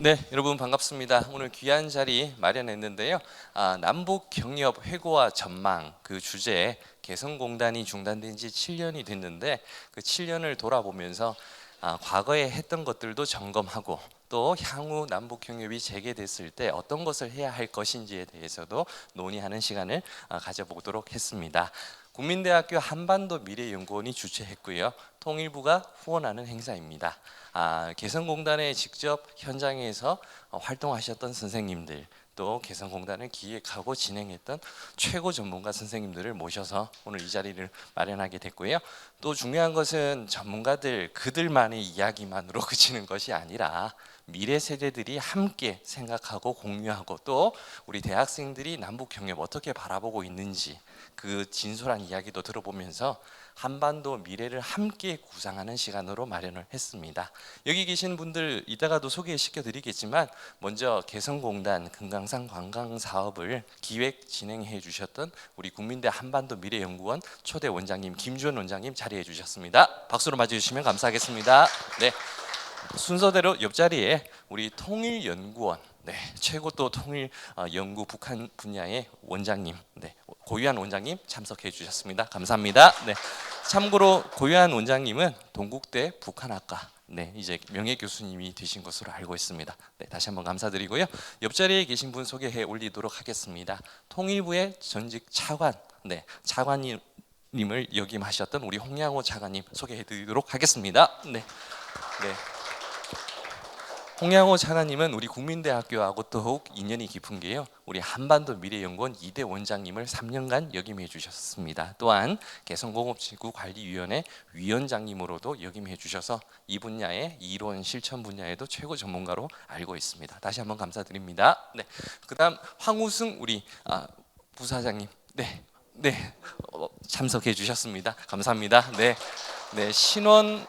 네, 여러분 반갑습니다. 오늘 귀한 자리 마련했는데요. 남북 경협 회고와 전망 그 주제에 개성공단이 중단된 지 7년이 됐는데 그 7년을 돌아보면서 과거에 했던 것들도 점검하고 또 향후 남북 경협이 재개됐을 때 어떤 것을 해야 할 것인지에 대해서도 논의하는 시간을 가져보도록 했습니다. 국민대학교 한반도 미래연구원이 주최했고요. 통일부가 후원하는 행사입니다. 개성공단에 직접 현장에서 활동하셨던 선생님들 또 개성공단을 기획하고 진행했던 최고 전문가 선생님들을 모셔서 오늘 이 자리를 마련하게 됐고요. 또 중요한 것은 전문가들 그들만의 이야기만으로 그치는 것이 아니라 미래 세대들이 함께 생각하고 공유하고 또 우리 대학생들이 남북 경협 어떻게 바라보고 있는지 그 진솔한 이야기도 들어보면서 한반도 미래를 함께 구상하는 시간으로 마련을 했습니다. 여기 계신 분들 이따가도 소개시켜 드리겠지만 먼저 개성공단 금강산 관광 사업을 기획 진행해 주셨던 우리 국민대 한반도 미래연구원 초대 원장님 김주현 원장님 자리해 주셨습니다. 박수로 맞이해 주시면 감사하겠습니다. 네. 순서대로 옆자리에 우리 통일연구원 최고 또 통일 연구 북한 분야의 원장님 고유한 원장님 참석해 주셨습니다. 감사합니다. 참고로 고유한 원장님은 동국대 북한학과 이제 명예 교수님이 되신 것으로 알고 있습니다. 다시 한번 감사드리고요. 옆자리에 계신 분 소개해 올리도록 하겠습니다. 통일부의 전직 차관 차관님을 역임하셨던 우리 홍양호 차관님 소개해 드리도록 하겠습니다. 홍양호 차관님은 우리 국민대학교하고 더욱 인연이 깊은 게요. 우리 한반도 미래연구원 2대 원장님을 3년간 역임해 주셨습니다. 또한 개성공업지구관리위원회 위원장님으로도 역임해 주셔서 이 분야의 이론 실천 분야에도 최고 전문가로 알고 있습니다. 다시 한번 감사드립니다. 그다음 황우승 우리 부사장님 참석해 주셨습니다. 감사합니다. 신원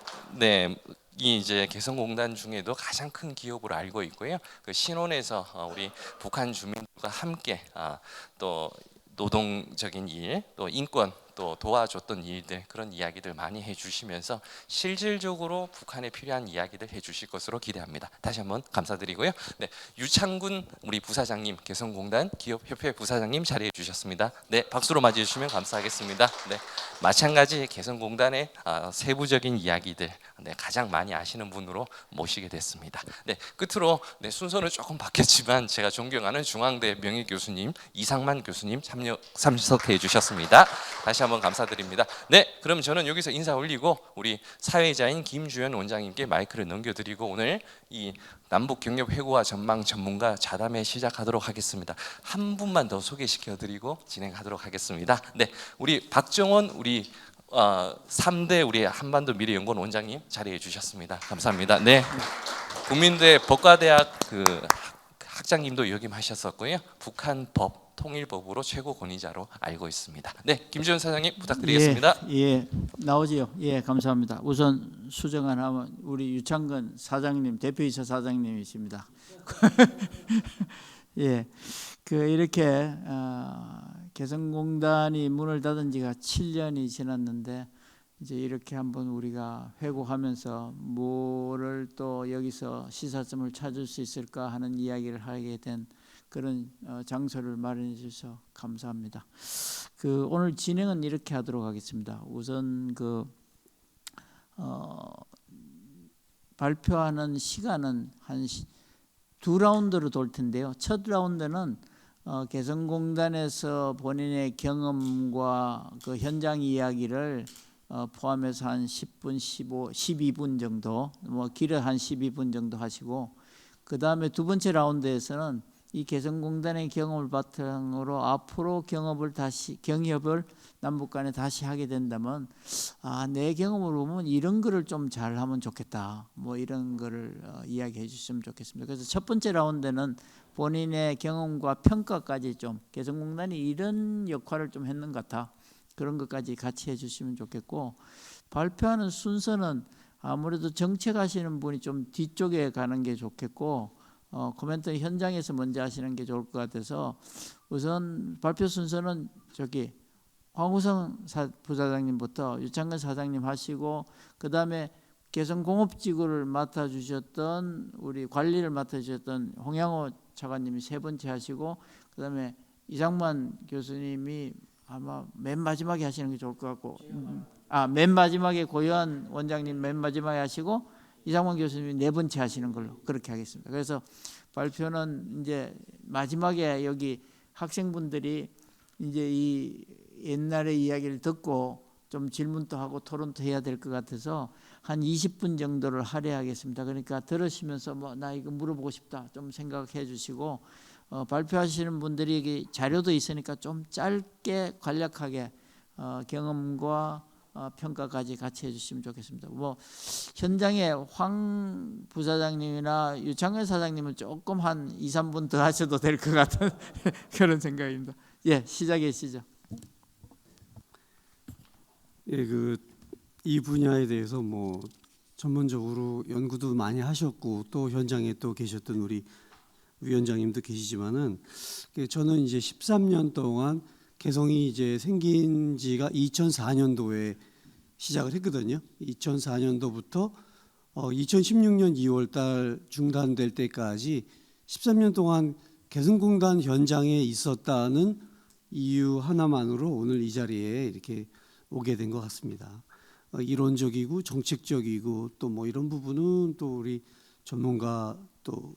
이 이제 개성공단 중에도 가장 큰 기업으로 알고 있고요. 그 신원에서 우리 북한 주민들과 함께 또 노동적인 일, 또 인권, 또 도와줬던 일들 그런 이야기들 많이 해주시면서 실질적으로 북한에 필요한 이야기들 해주실 것으로 기대합니다. 다시 한번 감사드리고요. 유창군 우리 부사장님 개성공단 기업협회 부사장님 자리해 주셨습니다. 박수로 맞이해 주시면 감사하겠습니다. 마찬가지 개성공단의 세부적인 이야기들 가장 많이 아시는 분으로 모시게 됐습니다. 끝으로 순서는 조금 바뀌었지만 제가 존경하는 중앙대 명예교수님 이상만 교수님 참석해 주셨습니다. 다시 한번 감사드립니다. 그럼 저는 여기서 인사 올리고 우리 사회자인 김주현 원장님께 마이크를 넘겨드리고 오늘 이 남북 경협 회고와 전망 전문가 자담회 시작하도록 하겠습니다. 한 분만 더 소개시켜드리고 진행하도록 하겠습니다. 우리 박정원 우리 3대 우리 한반도 미래연구원 원장님 자리해 주셨습니다. 감사합니다. 국민대 법과대학 그 학장님도 역임하셨었고요. 북한 법 통일법으로 최고 권위자로 알고 있습니다. 김주현 사장님 부탁드리겠습니다. 나오지요. 감사합니다. 우선 수정을 하면 우리 유창근 사장님 대표이사 사장님이십니다. 이렇게 개성공단이 문을 닫은 지가 7년이 지났는데 이제 이렇게 한번 우리가 회고하면서 뭐를 또 여기서 시사점을 찾을 수 있을까 하는 이야기를 하게 된 그런 장소를 마련해 주셔서 감사합니다. 오늘 진행은 이렇게 하도록 하겠습니다. 우선 발표하는 시간은 한 2라운드로 돌 텐데요. 첫 라운드는 개성공단에서 본인의 경험과 그 현장 이야기를 포함해서 한 10분, 12분 정도, 길어 한 12분 정도 하시고, 그 다음에 두 번째 라운드에서는 이 개성공단의 경험을 바탕으로 앞으로 경협을 남북 간에 다시 하게 된다면 내 경험을 보면 이런 거를 좀 잘하면 좋겠다, 이런 거를 이야기해 주시면 좋겠습니다. 그래서 첫 번째 라운드는 본인의 경험과 평가까지 좀 개성공단이 이런 역할을 좀 했는 것 같아, 그런 것까지 같이 해주시면 좋겠고, 발표하는 순서는 아무래도 정책하시는 분이 좀 뒤쪽에 가는 게 좋겠고, 코멘트 현장에서 먼저 하시는 게 좋을 것 같아서 우선 발표 순서는 황우성 부사장님부터 유창근 사장님 하시고, 그 다음에 개성공업지구를 맡아주셨던 우리 관리를 맡아주셨던 홍양호 차관님이 세 번째 하시고, 그다음에 이상만 교수님이 아마 맨 마지막에 하시는 게 좋을 것 같고, 맨 마지막에 고요한 원장님 맨 마지막에 하시고 이상만 교수님이 네 번째 하시는 걸로 그렇게 하겠습니다. 그래서 발표는 이제 마지막에 여기 학생분들이 이제 이 옛날의 이야기를 듣고 좀 질문도 하고 토론도 해야 될 것 같아서 한 20분 정도를 할애하겠습니다. 그러니까 들으시면서 뭐 나 이거 물어보고 싶다 좀 생각해 주시고, 발표하시는 분들이 여기 자료도 있으니까 좀 짧게 간략하게 경험과 평가까지 같이 해주시면 좋겠습니다. 뭐 현장에 황 부사장님이나 유창근 사장님은 조금 한 2, 3분 더 하셔도 될 것 같은 그런 생각입니다. 예, 시작해 주시죠. 예, 이 분야에 대해서 뭐 전문적으로 연구도 많이 하셨고 또 현장에 또 계셨던 우리 위원장님도 계시지만은 저는 이제 13년 동안 개성이 이제 생긴 지가 2004년도에 시작을 했거든요. 2004년도부터 2016년 2월 달 중단될 때까지 13년 동안 개성공단 현장에 있었다는 이유 하나만으로 오늘 이 자리에 이렇게 오게 된 것 같습니다. 이론적이고 정책적이고 또 뭐 이런 부분은 또 우리 전문가 또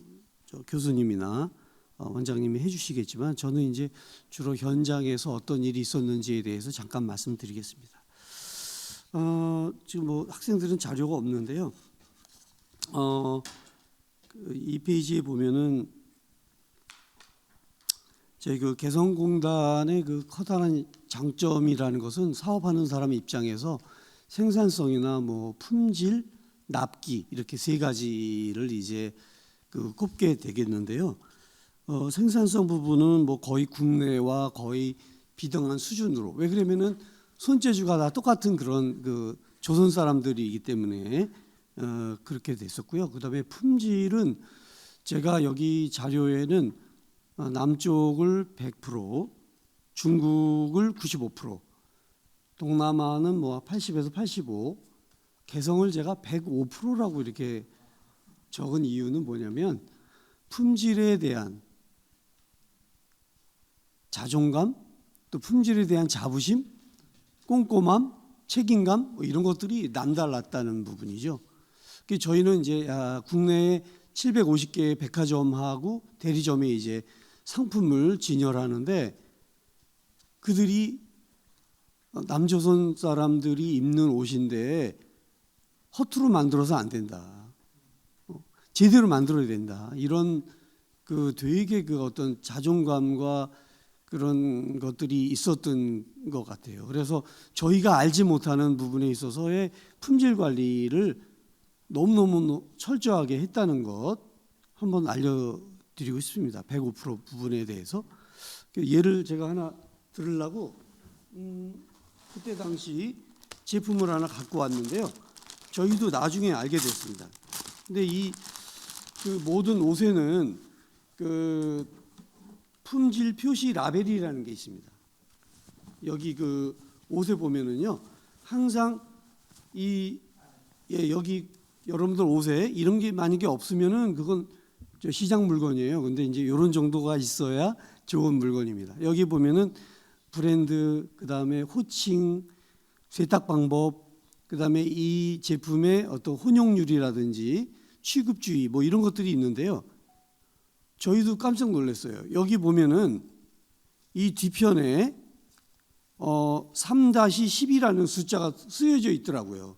교수님이나 원장님이 해주시겠지만 저는 이제 주로 현장에서 어떤 일이 있었는지에 대해서 잠깐 말씀드리겠습니다. 지금 뭐 학생들은 자료가 없는데요. 이 페이지에 보면은 저희 개성공단의 커다란 장점이라는 것은 사업하는 사람 입장에서 생산성이나 뭐 품질, 납기 이렇게 세 가지를 이제 꼽게 되겠는데요. 생산성 부분은 뭐 거의 국내와 거의 비등한 수준으로, 왜 그러면은 손재주가 다 똑같은 그런 조선 사람들이기 때문에 그렇게 됐었고요. 그다음에 품질은 제가 여기 자료에는 남쪽을 100%, 중국을 95%, 동남아는 뭐 80에서 85, 개성을 제가 105%라고 이렇게 적은 이유는 뭐냐면 품질에 대한 자존감, 또 품질에 대한 자부심, 꼼꼼함, 책임감 뭐 이런 것들이 남달랐다는 부분이죠. 저희는 이제 국내에 750개의 백화점하고 대리점에 이제 상품을 진열하는데 그들이 남조선 사람들이 입는 옷인데 허투루 만들어서 안 된다. 제대로 만들어야 된다. 이런 되게 어떤 자존감과 그런 것들이 있었던 것 같아요. 그래서 저희가 알지 못하는 부분에 있어서의 품질 관리를 너무너무 철저하게 했다는 것 한번 알려드리고 싶습니다. 105% 부분에 대해서. 예를 제가 하나 들으려고 그때 당시 제품을 하나 갖고 왔는데요. 저희도 나중에 알게 됐습니다. 근데 이 모든 옷에는 품질 표시 라벨이라는 게 있습니다. 여기 옷에 보면은요, 항상 여기 여러분들 옷에 이런 게 만약에 없으면은 그건 시장 물건이에요. 근데 이제 이런 정도가 있어야 좋은 물건입니다. 여기 보면은 브랜드, 그다음에 호칭, 세탁 방법, 그다음에 이 제품의 어떤 혼용률이라든지 취급주의 뭐 이런 것들이 있는데요. 저희도 깜짝 놀랐어요. 여기 보면은 이 뒤편에 3-10이라는 숫자가 쓰여져 있더라고요.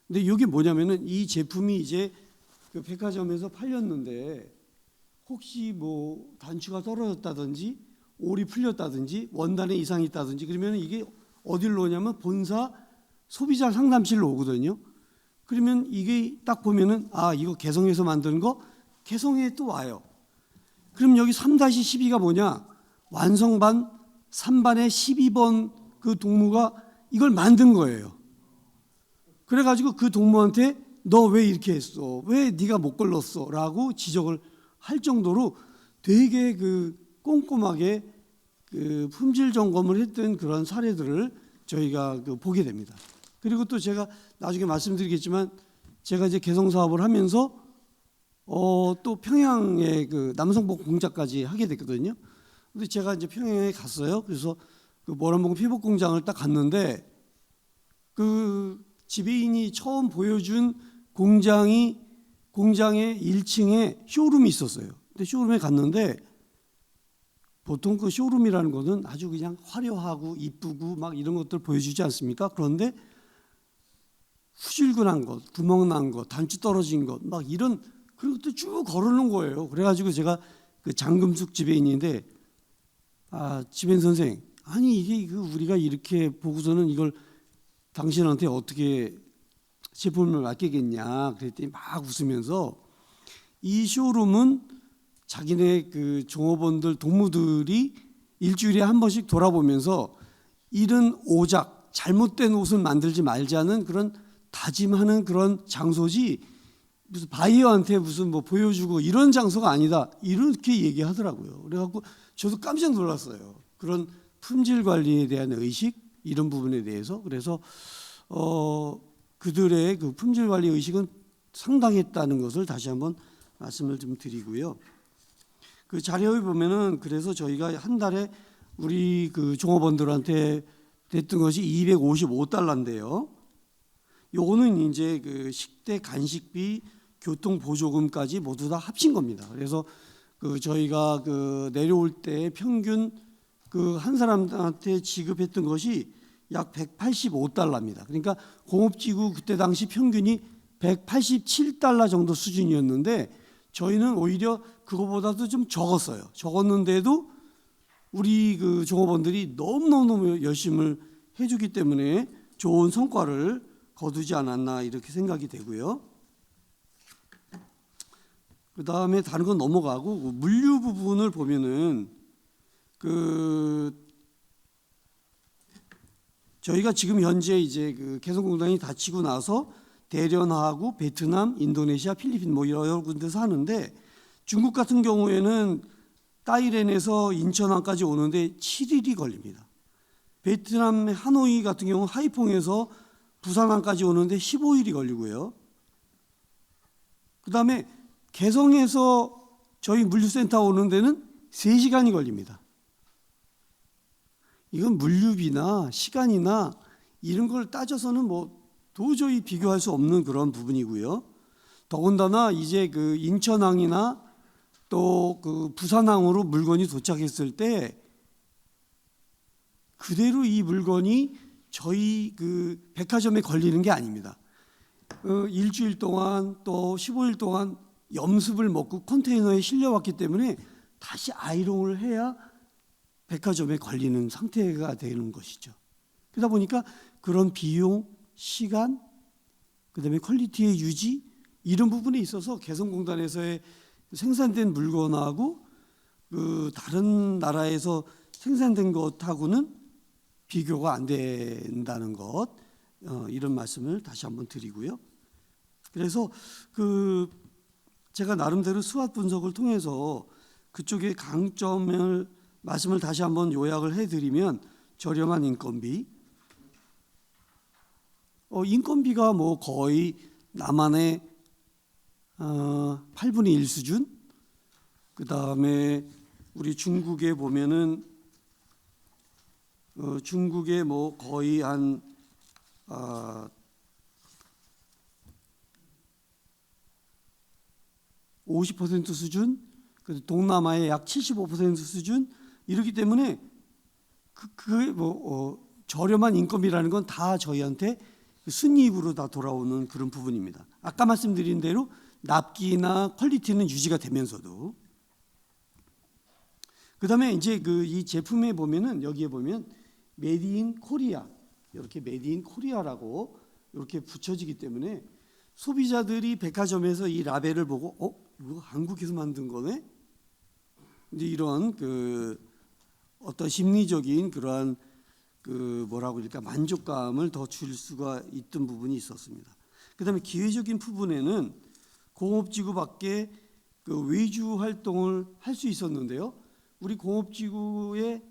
근데 이게 뭐냐면은 이 제품이 이제 백화점에서 팔렸는데 혹시 뭐 단추가 떨어졌다든지 올이 풀렸다든지 원단에 이상이 있다든지 그러면 이게 어디로 오냐면 본사 소비자 상담실로 오거든요. 그러면 이게 딱 보면은 이거 개성에서 만든 거 개성에 또 와요. 그럼 여기 3-12가 뭐냐? 완성반 3반에 12번 그 동무가 이걸 만든 거예요. 그래가지고 그 동무한테 너 왜 이렇게 했어? 왜 네가 못 걸렀어? 라고 지적을 할 정도로 되게 꼼꼼하게 품질 점검을 했던 그런 사례들을 저희가 보게 됩니다. 그리고 또 제가 나중에 말씀드리겠지만 제가 이제 개성 사업을 하면서 또 평양에 그 남성복 공장까지 하게 됐거든요. 근데 제가 이제 평양에 갔어요. 그래서 그 모란봉 피복 공장을 딱 갔는데 그 지배인이 처음 보여준 공장의 1층에 쇼룸이 있었어요. 근데 쇼룸에 갔는데 보통 그 쇼룸이라는 것은 아주 그냥 화려하고 이쁘고 막 이런 것들 보여주지 않습니까? 그런데 후줄근한 것, 구멍 난 것, 단추 떨어진 것, 막 이런 그런 것들 쭉 걸어놓은 거예요. 그래가지고 제가 그 장금숙 지배인인데, 지배인 선생, 아니 이게 그 우리가 이렇게 보고서는 이걸 당신한테 어떻게 제품을 맡기겠냐 그랬더니 막 웃으면서 이 쇼룸은 자기네 그 종업원들 동무들이 일주일에 한 번씩 돌아보면서 이런 오작 잘못된 옷을 만들지 말자는 그런 다짐하는 그런 장소지 무슨 바이어한테 무슨 뭐 보여주고 이런 장소가 아니다 이렇게 얘기하더라고요. 그래갖고 저도 깜짝 놀랐어요. 그런 품질 관리에 대한 의식 이런 부분에 대해서. 그래서 그들의 그 품질 관리 의식은 상당했다는 것을 다시 한번 말씀을 좀 드리고요. 그 자료에 보면은 그래서 저희가 한 달에 우리 그 종업원들한테 됐던 것이 255달러인데요. 요거는 이제 그 식대 간식비 교통 보조금까지 모두 다 합친 겁니다. 그래서 그 저희가 그 내려올 때 평균 그 한 사람한테 지급했던 것이 약 185달러입니다. 그러니까 공업지구 그때 당시 평균이 187달러 정도 수준이었는데 저희는 오히려 그거보다도 좀 적었어요. 적었는데도 우리 그 종업원들이 너무너무 열심을 해주기 때문에 좋은 성과를 거두지 않았나 이렇게 생각이 되고요. 그 다음에 다른 건 넘어가고 물류 부분을 보면은 저희가 지금 현재 이제 그 개성공단이 닫히고 나서 대련하고 베트남, 인도네시아, 필리핀 뭐 여러 군데서 하는데 중국 같은 경우에는 따이렌에서 인천항까지 오는데 7일이 걸립니다. 베트남 하노이 같은 경우 하이퐁에서 부산항까지 오는데 15일이 걸리고요. 그다음에 개성에서 저희 물류센터 오는 데는 3시간이 걸립니다. 이건 물류비나 시간이나 이런 걸 따져서는 뭐 도저히 비교할 수 없는 그런 부분이고요. 더군다나 이제 그 인천항이나 또 그 부산항으로 물건이 도착했을 때 그대로 이 물건이 저희 그 백화점에 걸리는 게 아닙니다. 일주일 동안 또 15일 동안 염습을 먹고 컨테이너에 실려왔기 때문에 다시 아이롱을 해야 백화점에 걸리는 상태가 되는 것이죠. 그러다 보니까 그런 비용, 시간, 그다음에 퀄리티의 유지 이런 부분에 있어서 개성공단에서의 생산된 물건하고 그 다른 나라에서 생산된 것하고는 비교가 안 된다는 것 이런 말씀을 다시 한번 드리고요. 그래서 그 제가 나름대로 수학 분석을 통해서 그쪽의 강점을 말씀을 다시 한번 요약을 해드리면 저렴한 인건비, 인건비가 뭐 거의 남한의 8분의 1 수준. 그 다음에 우리 중국에 보면은 중국에 뭐 거의 한 50% 수준, 동남아의 약 75% 수준 이렇기 때문에 저렴한 인건비라는 건 다 저희한테 순이익으로 다 돌아오는 그런 부분입니다. 아까 말씀드린 대로 납기나 퀄리티는 유지가 되면서도 그다음에 이제 이 제품에 보면은 여기에 보면 메이드 인 코리아 이렇게 메이드 인 코리아라고 이렇게 붙여지기 때문에 소비자들이 백화점에서 이 라벨을 보고 이거 한국에서 만든 거네. 이제 이런 어떤 심리적인 그러한 뭐라고 그럴까 만족감을 더 줄 수가 있던 부분이 있었습니다. 그다음에 기회적인 부분에는 공업지구 밖에 외주 활동을 할 수 있었는데요. 우리 공업지구의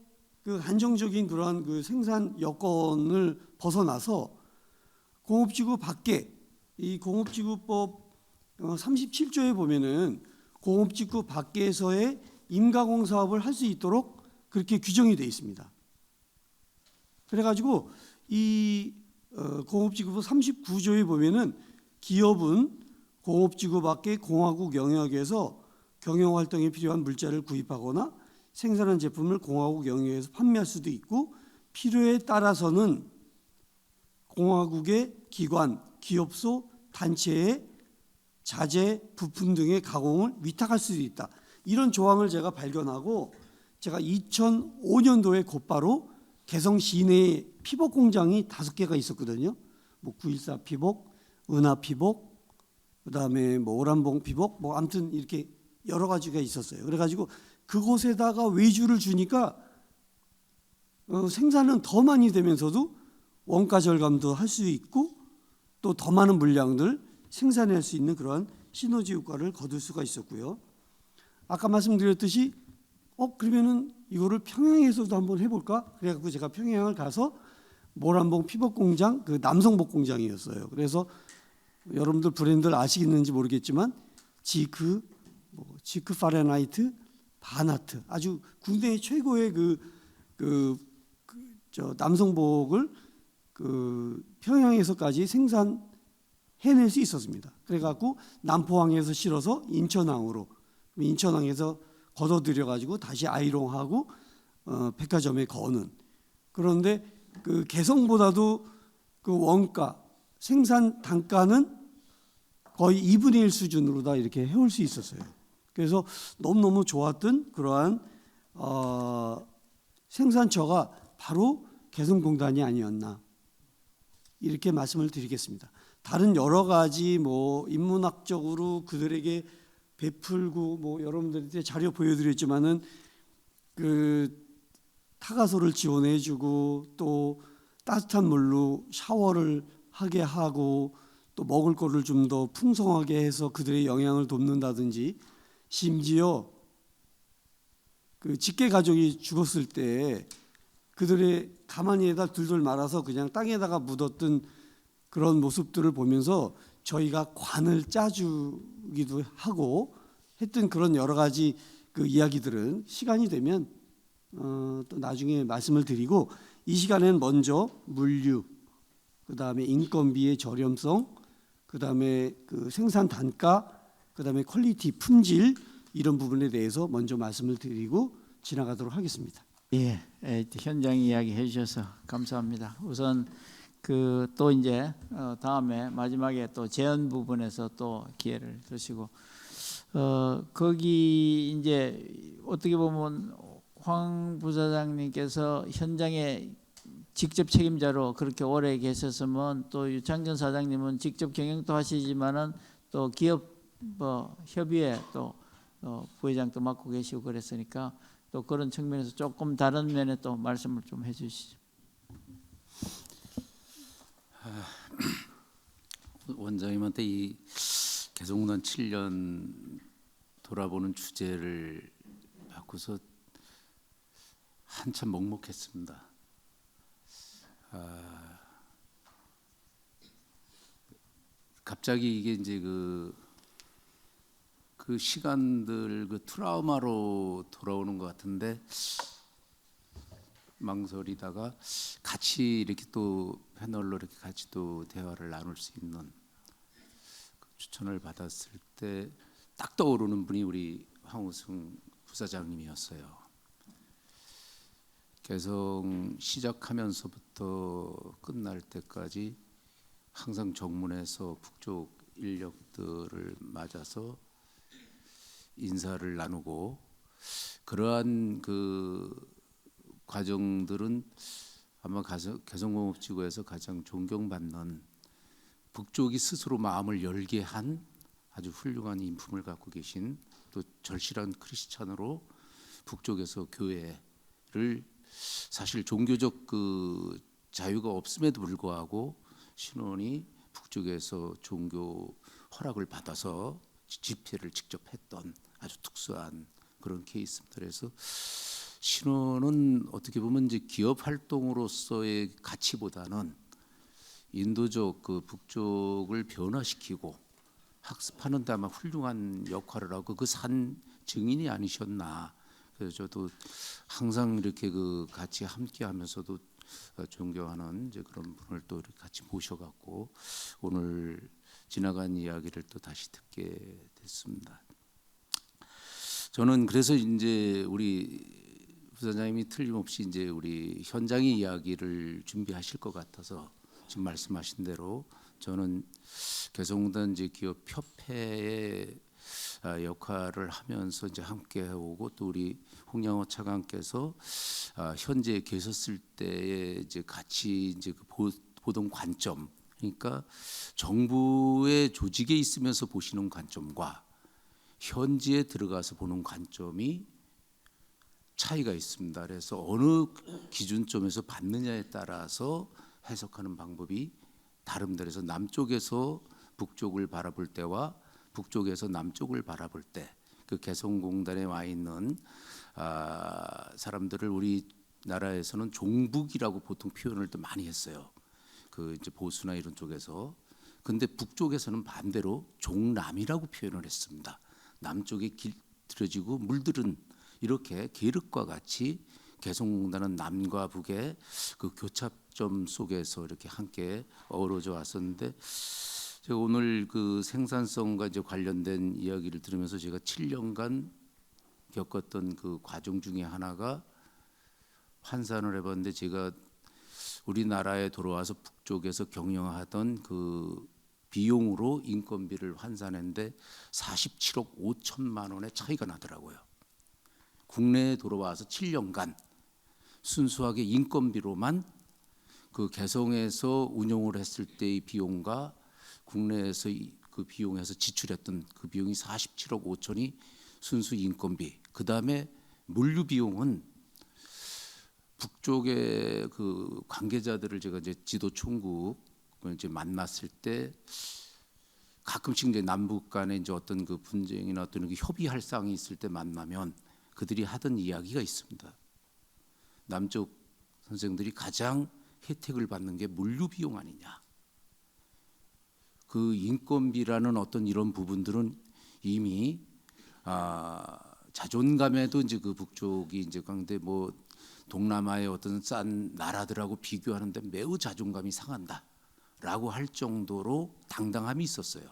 한정적인 그러한 생산 여건을 벗어나서 공업지구 밖에 이 공업지구법 37조에 보면은 공업지구 밖에서의 임가공 사업을 할 수 있도록 그렇게 규정이 되어 있습니다. 그래가지고 이 공업지구법 39조에 보면은 기업은 공업지구 밖의 공화국 영역에서 경영활동에 필요한 물자를 구입하거나 생산한 제품을 공화국 영역에서 판매할 수도 있고 필요에 따라서는 공화국의 기관, 기업소, 단체에 자재, 부품 등의 가공을 위탁할 수도 있다. 이런 조항을 제가 발견하고 제가 2005년도에 곧바로 개성 시내에 피복 공장이 5개가 있었거든요. 뭐 914 피복, 은하 피복, 그다음에 뭐 오란봉 피복, 뭐 아무튼 이렇게 여러 가지가 있었어요. 그래가지고 그곳에다가 외주를 주니까 생산은 더 많이 되면서도 원가 절감도 할 수 있고 또 더 많은 물량들 생산할 수 있는 그러한 시너지 효과를 거둘 수가 있었고요. 아까 말씀드렸듯이 그러면은 이거를 평양에서도 한번 해볼까? 그래갖고 제가 평양을 가서 모란봉 피복 공장, 그 남성복 공장이었어요. 그래서 여러분들 브랜드를 아시겠는지 모르겠지만 지크, 지크 파렌하이트, 바나트 아주 국내 최고의 저 남성복을 평양에서까지 생산해낼 수 있었습니다. 그래갖고 남포항에서 실어서 인천항으로, 인천항에서 걷어들여 가지고 다시 아이롱하고 백화점에 거는. 그런데 그 개성보다도 그 원가 생산 단가는 거의 2분의 1 수준으로 다 이렇게 해올 수 있었어요. 그래서 너무너무 좋았던 그러한 생산처가 바로 개성공단이 아니었나 이렇게 말씀을 드리겠습니다. 다른 여러 가지 뭐 인문학적으로 그들에게 베풀고 뭐 여러분들한테 자료 보여드렸지만은 그 타가소를 지원해주고 또 따뜻한 물로 샤워를 하게 하고 또 먹을 거를 좀 더 풍성하게 해서 그들의 영양을 돕는다든지 심지어 그 직계 가족이 죽었을 때 그들의 가마니에다 둘둘 말아서 그냥 땅에다가 묻었던 그런 모습들을 보면서 저희가 관을 짜주기도 하고 했던 그런 여러 가지 그 이야기들은 시간이 되면 또 나중에 말씀을 드리고 이 시간에는 먼저 물류, 그 다음에 인건비의 저렴성, 그 다음에 그 생산 단가, 그 다음에 퀄리티, 품질 이런 부분에 대해서 먼저 말씀을 드리고 지나가도록 하겠습니다. 예, 현장 이야기 해주셔서 감사합니다. 우선 그 또 이제 다음에 마지막에 또 제언 부분에서 또 기회를 주시고 거기 이제 어떻게 보면 황 부사장님께서 현장에 직접 책임자로 그렇게 오래 계셨으면 또 유창균 사장님은 직접 경영도 하시지만은 또 기업 협의회 또 부회장도 맡고 계시고 그랬으니까 또 그런 측면에서 조금 다른 면에 또 말씀을 좀 해주시죠. 원장님한테 이 개성공단 7년 돌아보는 주제를 받고서 한참 먹먹했습니다. 갑자기 이게 이제 그 시간들 그 트라우마로 돌아오는 것 같은데 망설이다가 같이 이렇게 또 패널로 이렇게 같이 또 대화를 나눌 수 있는 그 추천을 받았을 때 딱 떠오르는 분이 우리 황우승 부사장님이었어요. 개성 시작하면서부터 끝날 때까지 항상 정문에서 북쪽 인력들을 맞아서 인사를 나누고 그러한 그 과정들은 아마 개성공업지구에서 가장 존경받는 북쪽이 스스로 마음을 열게 한 아주 훌륭한 인품을 갖고 계신 또 절실한 크리스찬으로 북쪽에서 교회를 사실 종교적 그 자유가 없음에도 불구하고 신원이 북쪽에서 종교 허락을 받아서 집회를 직접 했던 아주 특수한 그런 케이스입니다. 그래서 신원은 어떻게 보면 이제 기업 활동으로서의 가치보다는 인도적 그 북쪽을 변화시키고 학습하는 데 아마 훌륭한 역할을 하고 그 산 증인이 아니셨나. 그래서 저도 항상 이렇게 그 같이 함께하면서도 존경하는 이제 그런 분을 또 이렇게 같이 모셔갖고 오늘 지나간 이야기를 또 다시 듣게 됐습니다. 저는 그래서 이제 우리 부사장님이 틀림없이 이제 우리 현장의 이야기를 준비하실 것 같아서 지금 말씀하신 대로 저는 개성공단 이제 기업 협회의 역할을 하면서 이제 함께 해오고 또 우리 홍양호 차관께서 현재 계셨을 때에 이제 같이 이제 보던 관점, 그러니까 정부의 조직에 있으면서 보시는 관점과 현지에 들어가서 보는 관점이 차이가 있습니다. 그래서 어느 기준점에서 받느냐에 따라서 해석하는 방법이 다릅니다. 남쪽에서 북쪽을 바라볼 때와 북쪽에서 남쪽을 바라볼 때 그 개성공단에 와 있는 사람들을 우리나라에서는 종북이라고 보통 표현을 또 많이 했어요. 그 이제 보수나 이런 쪽에서. 근데 북쪽에서는 반대로 종남이라고 표현을 했습니다. 남쪽에 길들여지고 물들은 이렇게 계륵과 같이 개성공단은 남과 북의 그 교차점 속에서 이렇게 함께 어우러져 왔었는데 제가 오늘 그 생산성과 이제 관련된 이야기를 들으면서 제가 7년간 겪었던 그 과정 중에 하나가 환산을 해봤는데 제가 우리나라에 돌아와서 북쪽에서 경영하던 그 비용으로 인건비를 환산했는데 47억 5천만 원의 차이가 나더라고요. 국내에 돌아와서 7년간 순수하게 인건비로만 그 개성에서 운영을 했을 때의 비용과 국내에서 그 비용에서 지출했던 그 비용이 47억 5천이 순수 인건비. 그 다음에 물류 비용은 북쪽의 그 관계자들을 제가 이제 지도 총국 이제 만났을 때 가끔씩 이제 남북 간에 이제 어떤 그 분쟁이나 어떤 그 협의할 사항이 있을 때 만나면 그들이 하던 이야기가 있습니다. 남쪽 선생들이 가장 혜택을 받는 게 물류 비용 아니냐. 그 인건비라는 어떤 이런 부분들은 이미 자존감에도 이제 그 북쪽이 이제 그런데 뭐 동남아의 어떤 싼 나라들하고 비교하는데 매우 자존감이 상한다라고 할 정도로 당당함이 있었어요.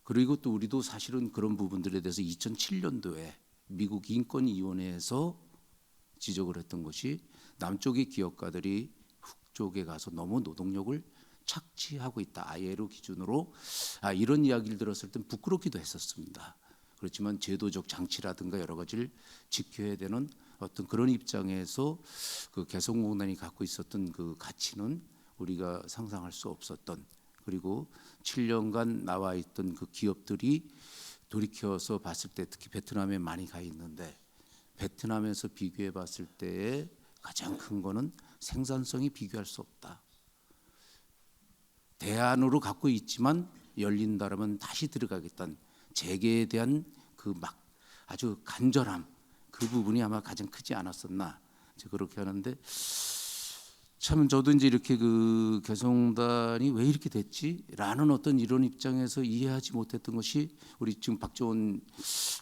그리고 또 우리도 사실은 그런 부분들에 대해서 2007년도에 미국 인권위원회에서 지적을 했던 것이 남쪽의 기업가들이 북쪽에 가서 너무 노동력을 착취하고 있다. ILO 기준으로 이런 이야기를 들었을 땐 부끄럽기도 했었습니다. 그렇지만 제도적 장치라든가 여러 가지를 지켜야 되는 어떤 그런 입장에서 그 개성공단이 갖고 있었던 그 가치는 우리가 상상할 수 없었던, 그리고 7년간 나와 있던 그 기업들이 돌이켜서 봤을 때 특히 베트남에 많이 가 있는데 베트남에서 비교해 봤을 때의 가장 큰 거는 생산성이 비교할 수 없다. 대안으로 갖고 있지만 열린다라면 다시 들어가겠다는 재계에 대한 그 막 아주 간절함, 그 부분이 아마 가장 크지 않았었나 그렇게 하는데, 참 저도 이제 이렇게 그 개성공단이 왜 이렇게 됐지라는 어떤 이런 입장에서 이해하지 못했던 것이 우리 지금 박정원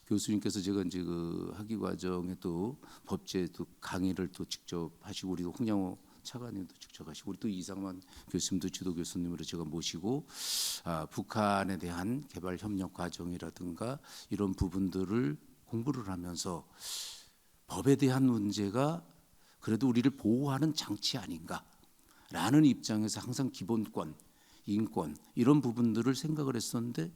교수님께서 제가 이제 그 학위 과정에 또 법제 또 강의를 또 직접 하시고 우리 홍양호 차관님도 직접 하시고 우리 또 이상만 교수님도 지도 교수님으로 제가 모시고 북한에 대한 개발 협력 과정이라든가 이런 부분들을 공부를 하면서 법에 대한 문제가 그래도 우리를 보호하는 장치 아닌가라는 입장에서 항상 기본권, 인권 이런 부분들을 생각을 했었는데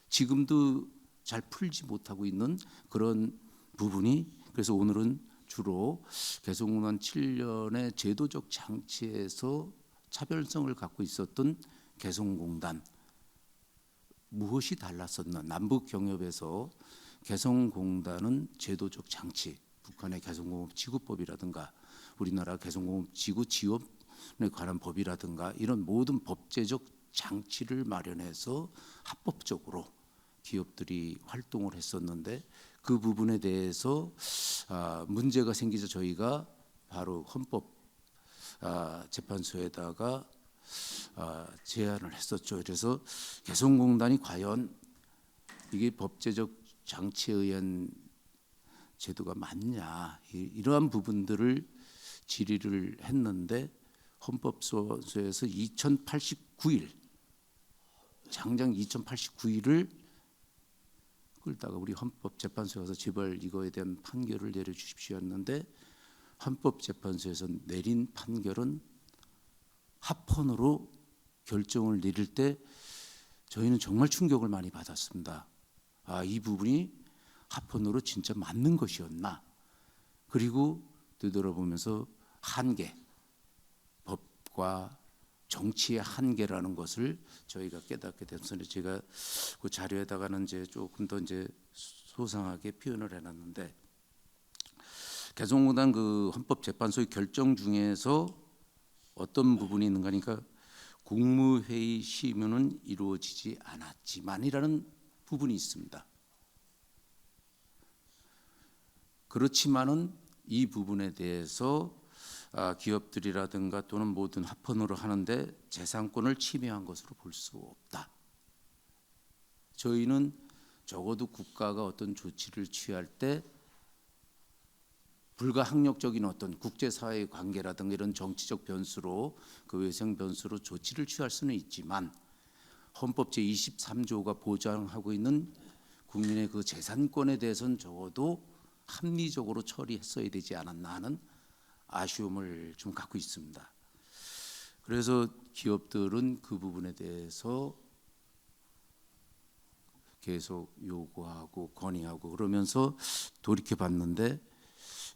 지금도 잘 풀지 못하고 있는 그런 부분이, 그래서 오늘은 주로 개성공단 7년의 제도적 장치에서 차별성을 갖고 있었던 개성공단 무엇이 달랐었나. 남북 경협에서 개성공단은 제도적 장치, 북한의 개성공업 지구법이라든가 우리나라 개성공업 지구 지원에 관한 법이라든가 이런 모든 법제적 장치를 마련해서 합법적으로 기업들이 활동을 했었는데 그 부분에 대해서 문제가 생기자 저희가 바로 헌법 재판소에다가 제안을 했었죠. 그래서 개성공단이 과연 이게 법제적 장치에 의한 제도가 맞냐, 이러한 부분들을 질의를 했는데 헌법소에서 2089일 장장 2089일을 끌다가 우리 헌법재판소에 가서 제발 이거에 대한 판결을 내려주십시오 했는데 헌법재판소에서 내린 판결은 합헌으로 결정을 내릴 때 저희는 정말 충격을 많이 받았습니다. 이 부분이 합헌으로 진짜 맞는 것이었나. 그리고 되돌아보면서 한계, 법과 정치의 한계라는 것을 저희가 깨닫게 됐습니다. 제가 그 자료에다가는 이제 조금 더 이제 소상하게 표현을 해놨는데, 개성공단 그 헌법재판소의 결정 중에서 어떤 부분이 있는가 하니까 국무회의 심의는 이루어지지 않았지만이라는 부분이 있습니다. 그렇지만은 이 부분에 대해서 기업들이라든가 또는 모든 합헌으로 하는데 재산권을 침해한 것으로 볼 수 없다. 저희는 적어도 국가가 어떤 조치를 취할 때 불가항력적인 어떤 국제사회의 관계라든가 이런 정치적 변수로 그 외생 변수로 조치를 취할 수는 있지만 헌법 제23조가 보장하고 있는 국민의 그 재산권에 대해서는 적어도 합리적으로 처리했어야 되지 않았나 하는 아쉬움을 좀 갖고 있습니다. 그래서 기업들은 그 부분에 대해서 계속 요구하고 건의하고 그러면서 돌이켜봤는데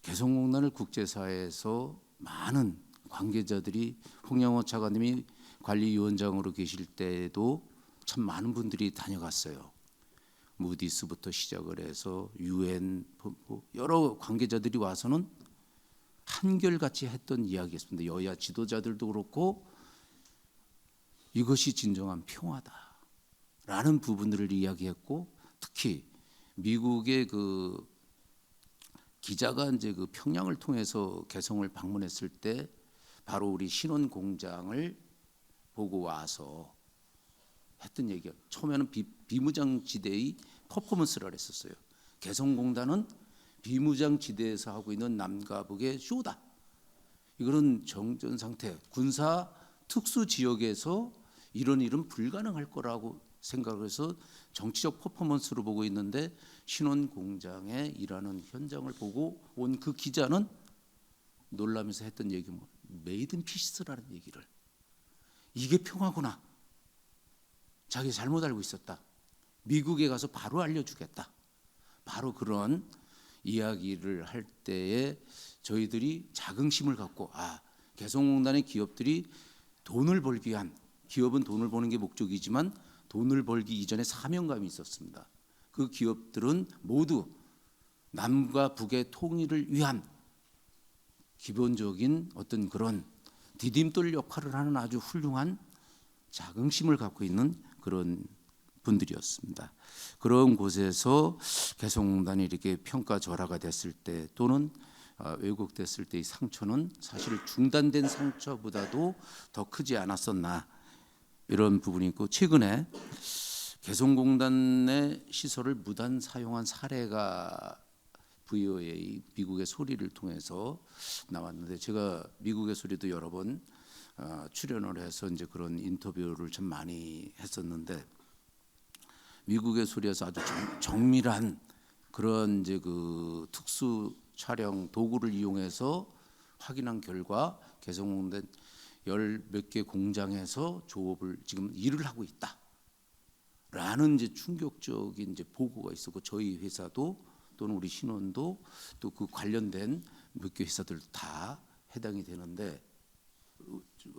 개성공단을 국제사회에서 많은 관계자들이 홍영호 차관님이 관리위원장으로 계실 때에도 참 많은 분들이 다녀갔어요. 무디스부터 시작을 해서 UN 여러 관계자들이 와서는 한결같이 했던 이야기였습니다. 여야 지도자들도 그렇고 이것이 진정한 평화다라는 부분들을 이야기했고, 특히 미국의 그 기자가 이제 그 평양을 통해서 개성을 방문했을 때 바로 우리 신원 공장을 보고 와서 했던 얘기가 처음에는 비무장지대의 퍼포먼스를 했었어요. 개성공단은 비무장지대에서 하고 있는 남과 북의 쇼다. 이거는 정전 상태, 군사 특수 지역에서 이런 일은 불가능할 거라고 생각해서 정치적 퍼포먼스로 보고 있는데 신원 공장에 일하는 현장을 보고 온 그 기자는 놀라면서 했던 얘기 뭐 메이드 인 피스라는 얘기를, 이게 평화구나. 자기 잘못 알고 있었다. 미국에 가서 바로 알려주겠다. 바로 그런 이야기를 할 때에 저희들이 자긍심을 갖고 개성공단의 기업들이 돈을 벌기 위한, 기업은 돈을 버는 게 목적이지만 돈을 벌기 이전에 사명감이 있었습니다. 그 기업들은 모두 남과 북의 통일을 위한 기본적인 어떤 그런 디딤돌 역할을 하는 아주 훌륭한 자긍심을 갖고 있는 그런 분들이었습니다. 그런 곳에서 개성공단이 이렇게 평가절하가 됐을 때 또는 왜곡됐을 때의 상처는 사실 중단된 상처보다도 더 크지 않았었나, 이런 부분이 있고, 최근에 개성공단의 시설을 무단 사용한 사례가 VOA 미국의 소리를 통해서 나왔는데, 제가 미국의 소리도 여러 번 출연을 해서 이제 그런 인터뷰를 좀 많이 했었는데, 미국의 소리에서 아주 정밀한 그런 이제 그 특수 촬영 도구를 이용해서 확인한 결과 개성공단 열 몇 개 공장에서 조업을 지금 일을 하고 있다라는 이제 충격적인 이제 보고가 있었고, 저희 회사도 또는 우리 신원도 또 그 관련된 몇 개 회사들 다 해당이 되는데,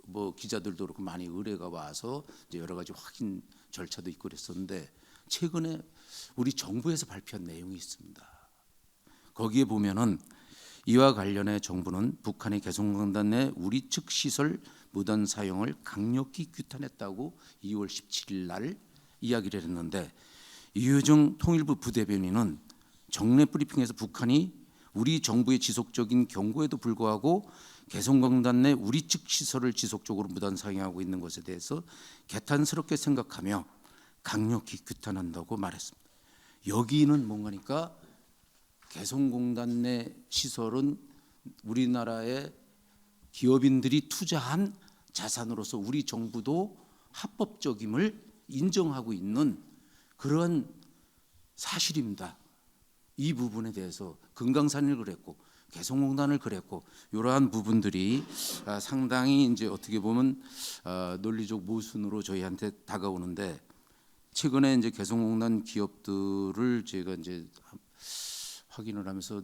뭐 기자들도 그렇고 많이 의뢰가 와서 이제 여러 가지 확인 절차도 있고 그랬었는데, 최근에 우리 정부에서 발표한 내용이 있습니다. 거기에 보면은 이와 관련해 정부는 북한의 개성공단 내 우리 측 시설 무단 사용을 강력히 규탄했다고 2월 17일 날 이야기를 했는데, 이효정 통일부 부대변인은 정례 브리핑에서 북한이 우리 정부의 지속적인 경고에도 불구하고 개성공단 내 우리 측 시설을 지속적으로 무단 사용하고 있는 것에 대해서 개탄스럽게 생각하며 강력히 규탄한다고 말했습니다. 여기는 뭔가니까 개성공단 내 시설은 우리나라의 기업인들이 투자한 자산으로서 우리 정부도 합법적임을 인정하고 있는 그런 사실입니다. 이 부분에 대해서 금강산을 그랬고 개성공단을 그랬고 이러한 부분들이 상당히 이제 어떻게 보면 논리적 모순으로 저희한테 다가오는데 최근에 이제 개성공단 기업들을 제가 이제 확인을 하면서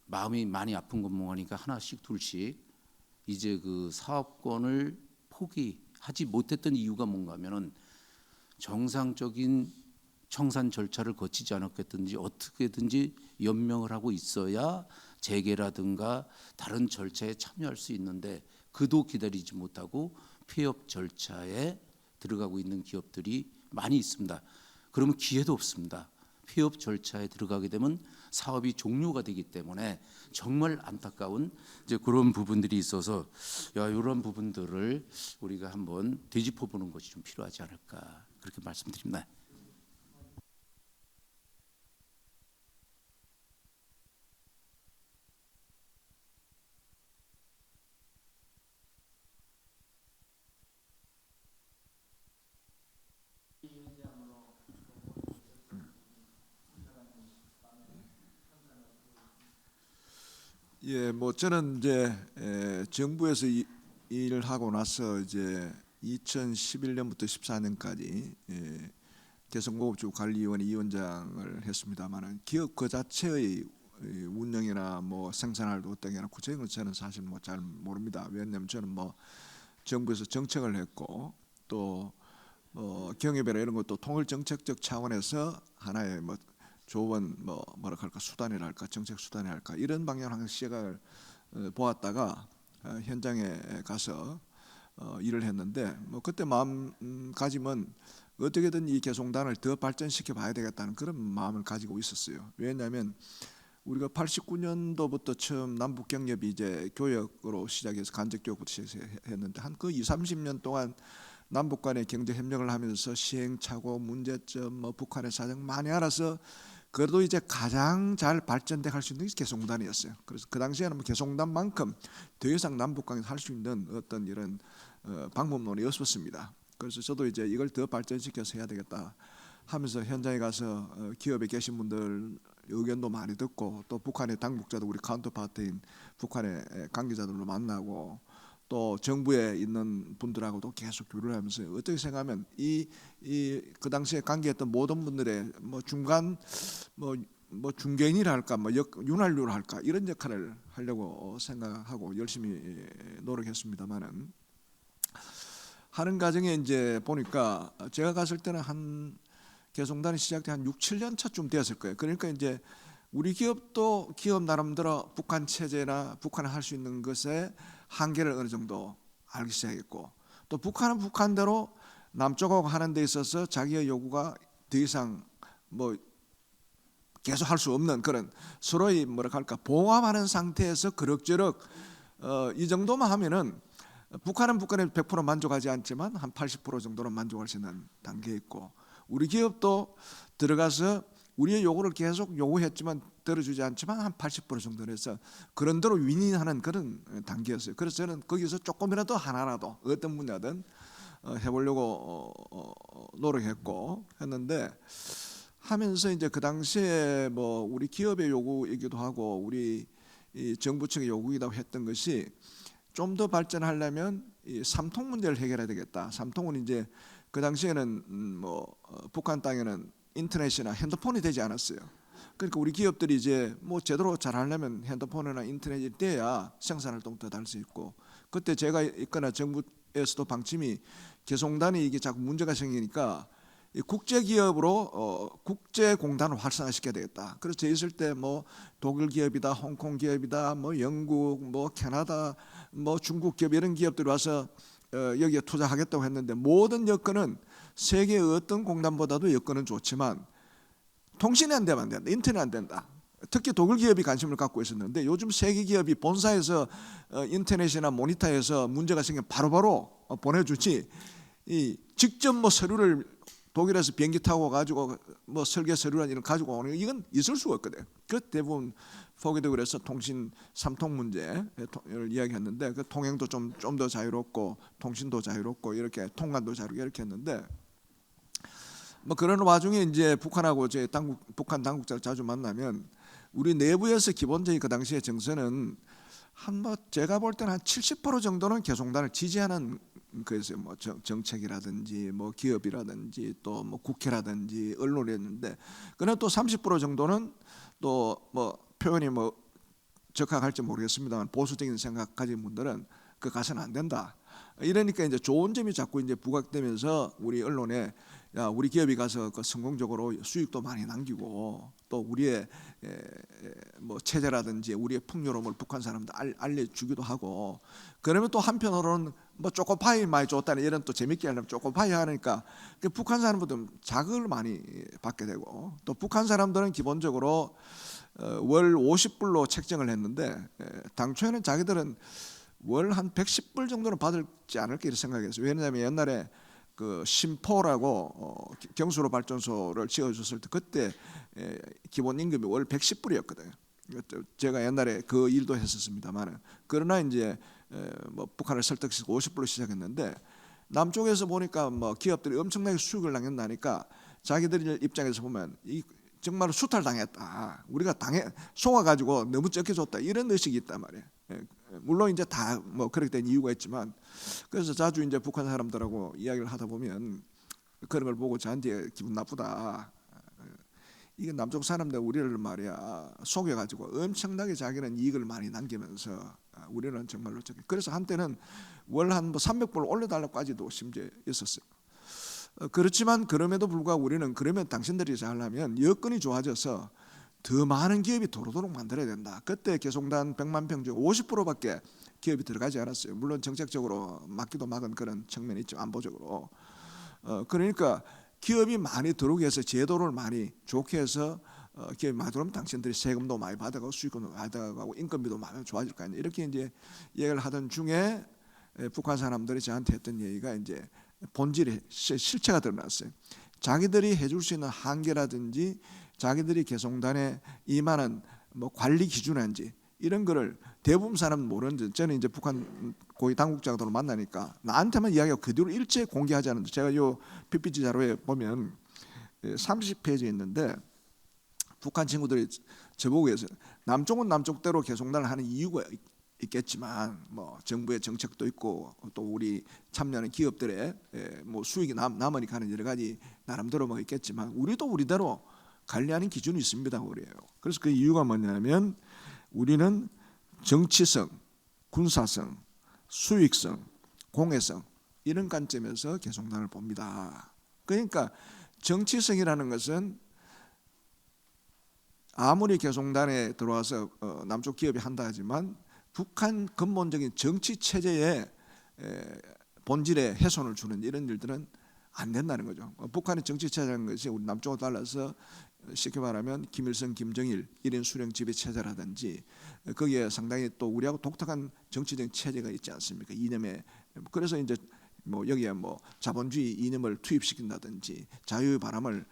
마음이 많이 아픈 것 뭐하니까 하나씩 둘씩 이제 그 사업권을 포기하지 못했던 이유가 뭔가 하면은 정상적인 청산 절차를 거치지 않았겠든지 어떻게든지 연명을 하고 있어야 재개라든가 다른 절차에 참여할 수 있는데 그도 기다리지 못하고 폐업 절차에 들어가고 있는 기업들이 많이 있습니다. 그러면 기회도 없습니다. 폐업 절차에 들어가게 되면 사업이 종료가 되기 때문에 정말 안타까운 이제 그런 부분들이 있어서 이런 부분들을 우리가 한번 되짚어 보는 것이 좀 필요하지 않을까 그렇게 말씀드립니다. 예, 뭐 저는 이제 정부에서 일을 하고 나서 이제 2011년부터 14년까지 개성공업주관리위원회 위원장을 했습니다만은 기업 그 자체의 운영이나 뭐 생산할 어떤 게나 구체적인 건 저는 사실 뭐 잘 모릅니다. 왜냐하면 저는 뭐 정부에서 정책을 했고 또 경협이나 이런 것도 통일 정책적 차원에서 하나의 뭐 좋은 뭐라 할까 수단이랄까 정책 수단이랄까 이런 방향으로 항상 시각을 보았다가 현장에 가서 일을 했는데 뭐 그때 마음가짐은 어떻게든 이 개성단을 더 발전시켜 봐야 되겠다는 그런 마음을 가지고 있었어요. 왜냐하면 우리가 89년도부터 처음 남북 경협이 이제 교역으로 시작해서 간접 교역부터 시작했는데 한 그 20-30년 동안 남북 간의 경제 협력을 하면서 시행착오, 문제점, 뭐 북한의 사정 많이 알아서 그래도 이제 가장 잘 발전돼 갈 수 있는 게 개성공단이었어요. 그래서 그 당시에는 뭐 개성공단만큼 더 이상 남북 관계 할 수 있는 어떤 이런 방법론이 없었습니다. 그래서 저도 이제 이걸 더 발전시켜서 해야 되겠다 하면서 현장에 가서 기업에 계신 분들 의견도 많이 듣고 또 북한의 당국자도 우리 카운터파트인 북한의 관계자들로 만나고 또 정부에 있는 분들하고도 계속 교류를 하면서 어떻게 생각하면 그 당시에 관계했던 모든 분들의 뭐 중간 뭐 중개인이랄까 뭐 윤활유를 할까 이런 역할을 하려고 생각하고 열심히 노력했습니다만은 하는 과정에 이제 보니까 제가 갔을 때는 한 개성단이 시작돼 한 6-7년 차쯤 되었을 거예요. 그러니까 이제 우리 기업도 기업 나름대로 북한 체제나 북한이 할 수 있는 것에 한계를 어느 정도 알기 시작했고 또 북한은 북한대로 남쪽하고 하는 데 있어서 자기의 요구가 더 이상 뭐 계속 할 수 없는 그런 서로의 뭐라 할까 봉합하는 상태에서 그럭저럭 이 정도만 하면은 북한은 북한에 100% 만족하지 않지만 한 80% 정도는 만족할 수 있는 단계에 있고 우리 기업도 들어가서 우리의 요구를 계속 요구했지만 들어주지 않지만 한 80% 정도는 해서 그런 대로 윈윈하는 그런 단계였어요. 그래서 저는 거기서 조금이라도 하나라도 어떤 분야든 해보려고 노력했고 했는데 하면서 이제 그 당시에 뭐 우리 기업의 요구이기도 하고 우리 이 정부 측의 요구이기도 했던 것이 좀 더 발전하려면 이 삼통 문제를 해결해야 되겠다. 삼통은 이제 그 당시에는 뭐 북한 땅에는 인터넷이나 핸드폰이 되지 않았어요. 그러니까 우리 기업들이 이제 뭐 제대로 잘하려면 핸드폰이나 인터넷이 돼야 생산활동도 할 수 있고 그때 제가 있거나 정부에서도 방침이 개성단이 이게 자꾸 문제가 생기니까 국제기업으로 국제공단을 활성화시켜야 되겠다. 그래서 저 있을 때 뭐 독일 기업이다, 홍콩 기업이다, 뭐 영국, 뭐 캐나다, 뭐 중국 기업 이런 기업들이 와서 여기에 투자하겠다고 했는데 모든 여건은 세계의 어떤 공단보다도 여건은 좋지만 통신이 안 되면 안 된다. 인터넷 안 된다. 특히 독일 기업이 관심을 갖고 있었는데 요즘 세계 기업이 본사에서 인터넷이나 모니터에서 문제가 생기면 바로바로 보내주지, 이 직접 뭐 서류를 독일에서 비행기 타고 가지고 뭐 설계 서류나 이런 가지고 오는 이건 있을 수가 없거든. 그 대부분 포기되고 그래서 통신 3통 문제를 이야기했는데 그 통행도 좀 더 자유롭고 통신도 자유롭고 이렇게 통관도 자유롭게 이렇게 했는데, 뭐 그런 와중에 이제 북한하고 제 북한 당국자를 자주 만나면 우리 내부에서 기본적인 그 당시의 정서는 한 뭐 제가 볼 때는 한 70% 정도는 개성단을 지지하는 그래서 뭐 정책이라든지 뭐 기업이라든지 또 뭐 국회라든지 언론이었는데, 그러나 또 30% 정도는 또 뭐 표현이 뭐 적합할지 모르겠습니다만 보수적인 생각 가진 분들은 그 가서는 안 된다. 이러니까 이제 좋은 점이 자꾸 이제 부각되면서 우리 언론에 야, 우리 기업이 가서 그 성공적으로 수익도 많이 남기고 또 우리의 뭐 체제라든지 우리의 풍요로움을 북한 사람들 알려주기도 하고, 그러면 또 한편으로는 뭐 초코파이 많이 줬다는 이런 또 재밌게 하려면 초코파이 하니까 그 북한 사람들은 자극을 많이 받게 되고, 또 북한 사람들은 기본적으로 월 50불로 책정을 했는데 당초에는 자기들은 월 한 110불 정도는 받을지 않을까 이렇게 생각했어요. 왜냐하면 옛날에 그 심포라고 경수로 발전소를 지어줬을 때 그때 기본 임금이 월 110불이었거든요. 제가 옛날에 그 일도 했었습니다만, 그러나 이제 뭐 북한을 설득해서 50불로 시작했는데 남쪽에서 보니까 뭐 기업들이 엄청나게 수익을 남긴다니까 자기들 입장에서 보면 이 정말 수탈당했다, 우리가 속아가지고 너무 적게 줬다, 이런 의식이 있단 말이에요. 물론 이제 다 뭐 그렇게 된 이유가 있지만, 그래서 자주 이제 북한 사람들하고 이야기를 하다 보면 그런 걸 보고 저한테 기분 나쁘다, 이게 남쪽 사람들 우리를 말이야 속여가지고 엄청나게 자기는 이익을 많이 남기면서 우리는 정말로 적게, 그래서 한때는 월 한 뭐 300불 올려달라고까지도 심지어 있었어요. 그렇지만 그럼에도 불구하고 우리는 그러면 당신들이 잘하면 여건이 좋아져서 더 많은 기업이 도로도록 만들어야 된다. 그때 개성단 100만 평 중 50%밖에 기업이 들어가지 않았어요. 물론 정책적으로 막기도 막은 그런 측면이 있죠, 안보적으로. 그러니까 기업이 많이 들어오게 해서 제도를 많이 좋게 해서 기업이 많이 들어오면 당신들이 세금도 많이 받아가고 수익금도 받아가고 인건비도 많이 좋아질 거 아니에요. 이렇게 이제 얘기를 하던 중에 북한 사람들이 저한테 했던 얘기가 이제 본질의 실체가 드러났어요. 자기들이 해줄 수 있는 한계라든지 자기들이 개성단에 임하는 뭐 관리 기준인지 이런 거를 대부분 사람은 모르는데, 저는 이제 북한 고위 당국자들을 만나니까 나한테만 이야기하고 그 뒤로 일체 공개하지 않는데, 제가 요 PPT 자료에 보면 30페이지에 있는데 북한 친구들이 저보고 해서 남쪽은 남쪽대로 개성단을 하는 이유가 있겠지만 뭐 정부의 정책도 있고 또 우리 참여하는 기업들의 뭐 수익이 남으니까 하는 여러 가지 나름대로 뭐 있겠지만 우리도 우리대로 관리하는 기준이 있습니다 그래요. 그래서 그 이유가 뭐냐면 우리는 정치성, 군사성, 수익성, 공해성 이런 관점에서 개성단을 봅니다. 그러니까 정치성이라는 것은 아무리 개성단에 들어와서 남쪽 기업이 한다 하지만 북한 근본적인 정치 체제의 본질에 훼손을 주는 이런 일들은 안 된다는 거죠. 북한의 정치 체제라는 것이 우리 남쪽과 달라서 쉽게 말하면 김일성, 김정일 1인 수령 지배 체제라든지 거기에 상당히 또 우리하고 독특한 정치적인 체제가 있지 않습니까? 이념에 그래서 이제 뭐 여기에 뭐 자본주의 이념을 투입시킨다든지 자유의 바람을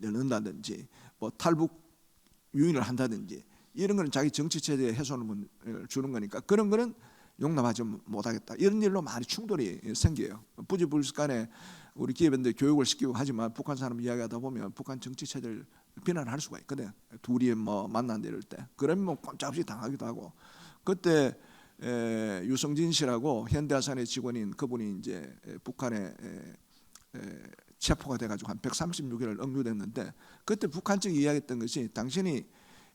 여는다든지 뭐 탈북 유인을 한다든지 이런 거는 자기 정치 체제에 훼손을 주는 거니까 그런 거는 용납하지 못하겠다. 이런 일로 많이 충돌이 생겨요. 부지불식간에 우리 기업인들 교육을 시키고 하지만 북한 사람 이야기하다 보면 북한 정치 체제를 비난할 수가 있거든. 둘이 뭐 만난다 이럴 때 그러면 뭐 꼼짝없이 당하기도 하고. 그때 유성진 씨라고 현대아산의 직원인 그분이 이제 북한에 체포가 돼가지고 한 136일을 억류됐는데 그때 북한 측이 이야기했던 것이 당신이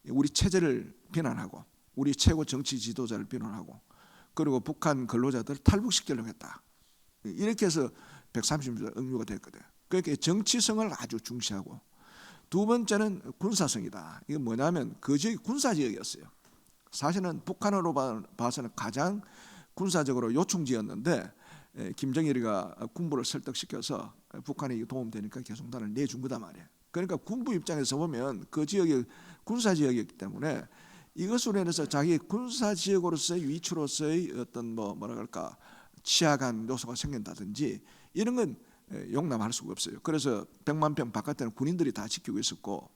우리 체제를 비난하고 우리 최고 정치 지도자를 비난하고 그리고 북한 근로자들을 탈북시키려고 했다. 이렇게 해서 130일 억류가 됐거든. 그러니까 정치성을 아주 중시하고 두 번째는 군사성이다. 이게 뭐냐면 그 지역이 군사지역이었어요. 사실은 북한으로 봐서는 가장 군사적으로 요충지였는데 김정일이가 군부를 설득시켜서 북한에 도움되니까 개성단을 내준 거단 말이에요. 그러니까 군부 입장에서 보면 그 지역이 군사 지역이기 때문에 이것으로 인해서 자기 군사 지역으로서의 위치로서의 어떤 뭐라 그럴까 취약한 요소가 생긴다든지 이런 건 용납할 수가 없어요. 그래서 100만 평 바깥에는 군인들이 다 지키고 있었고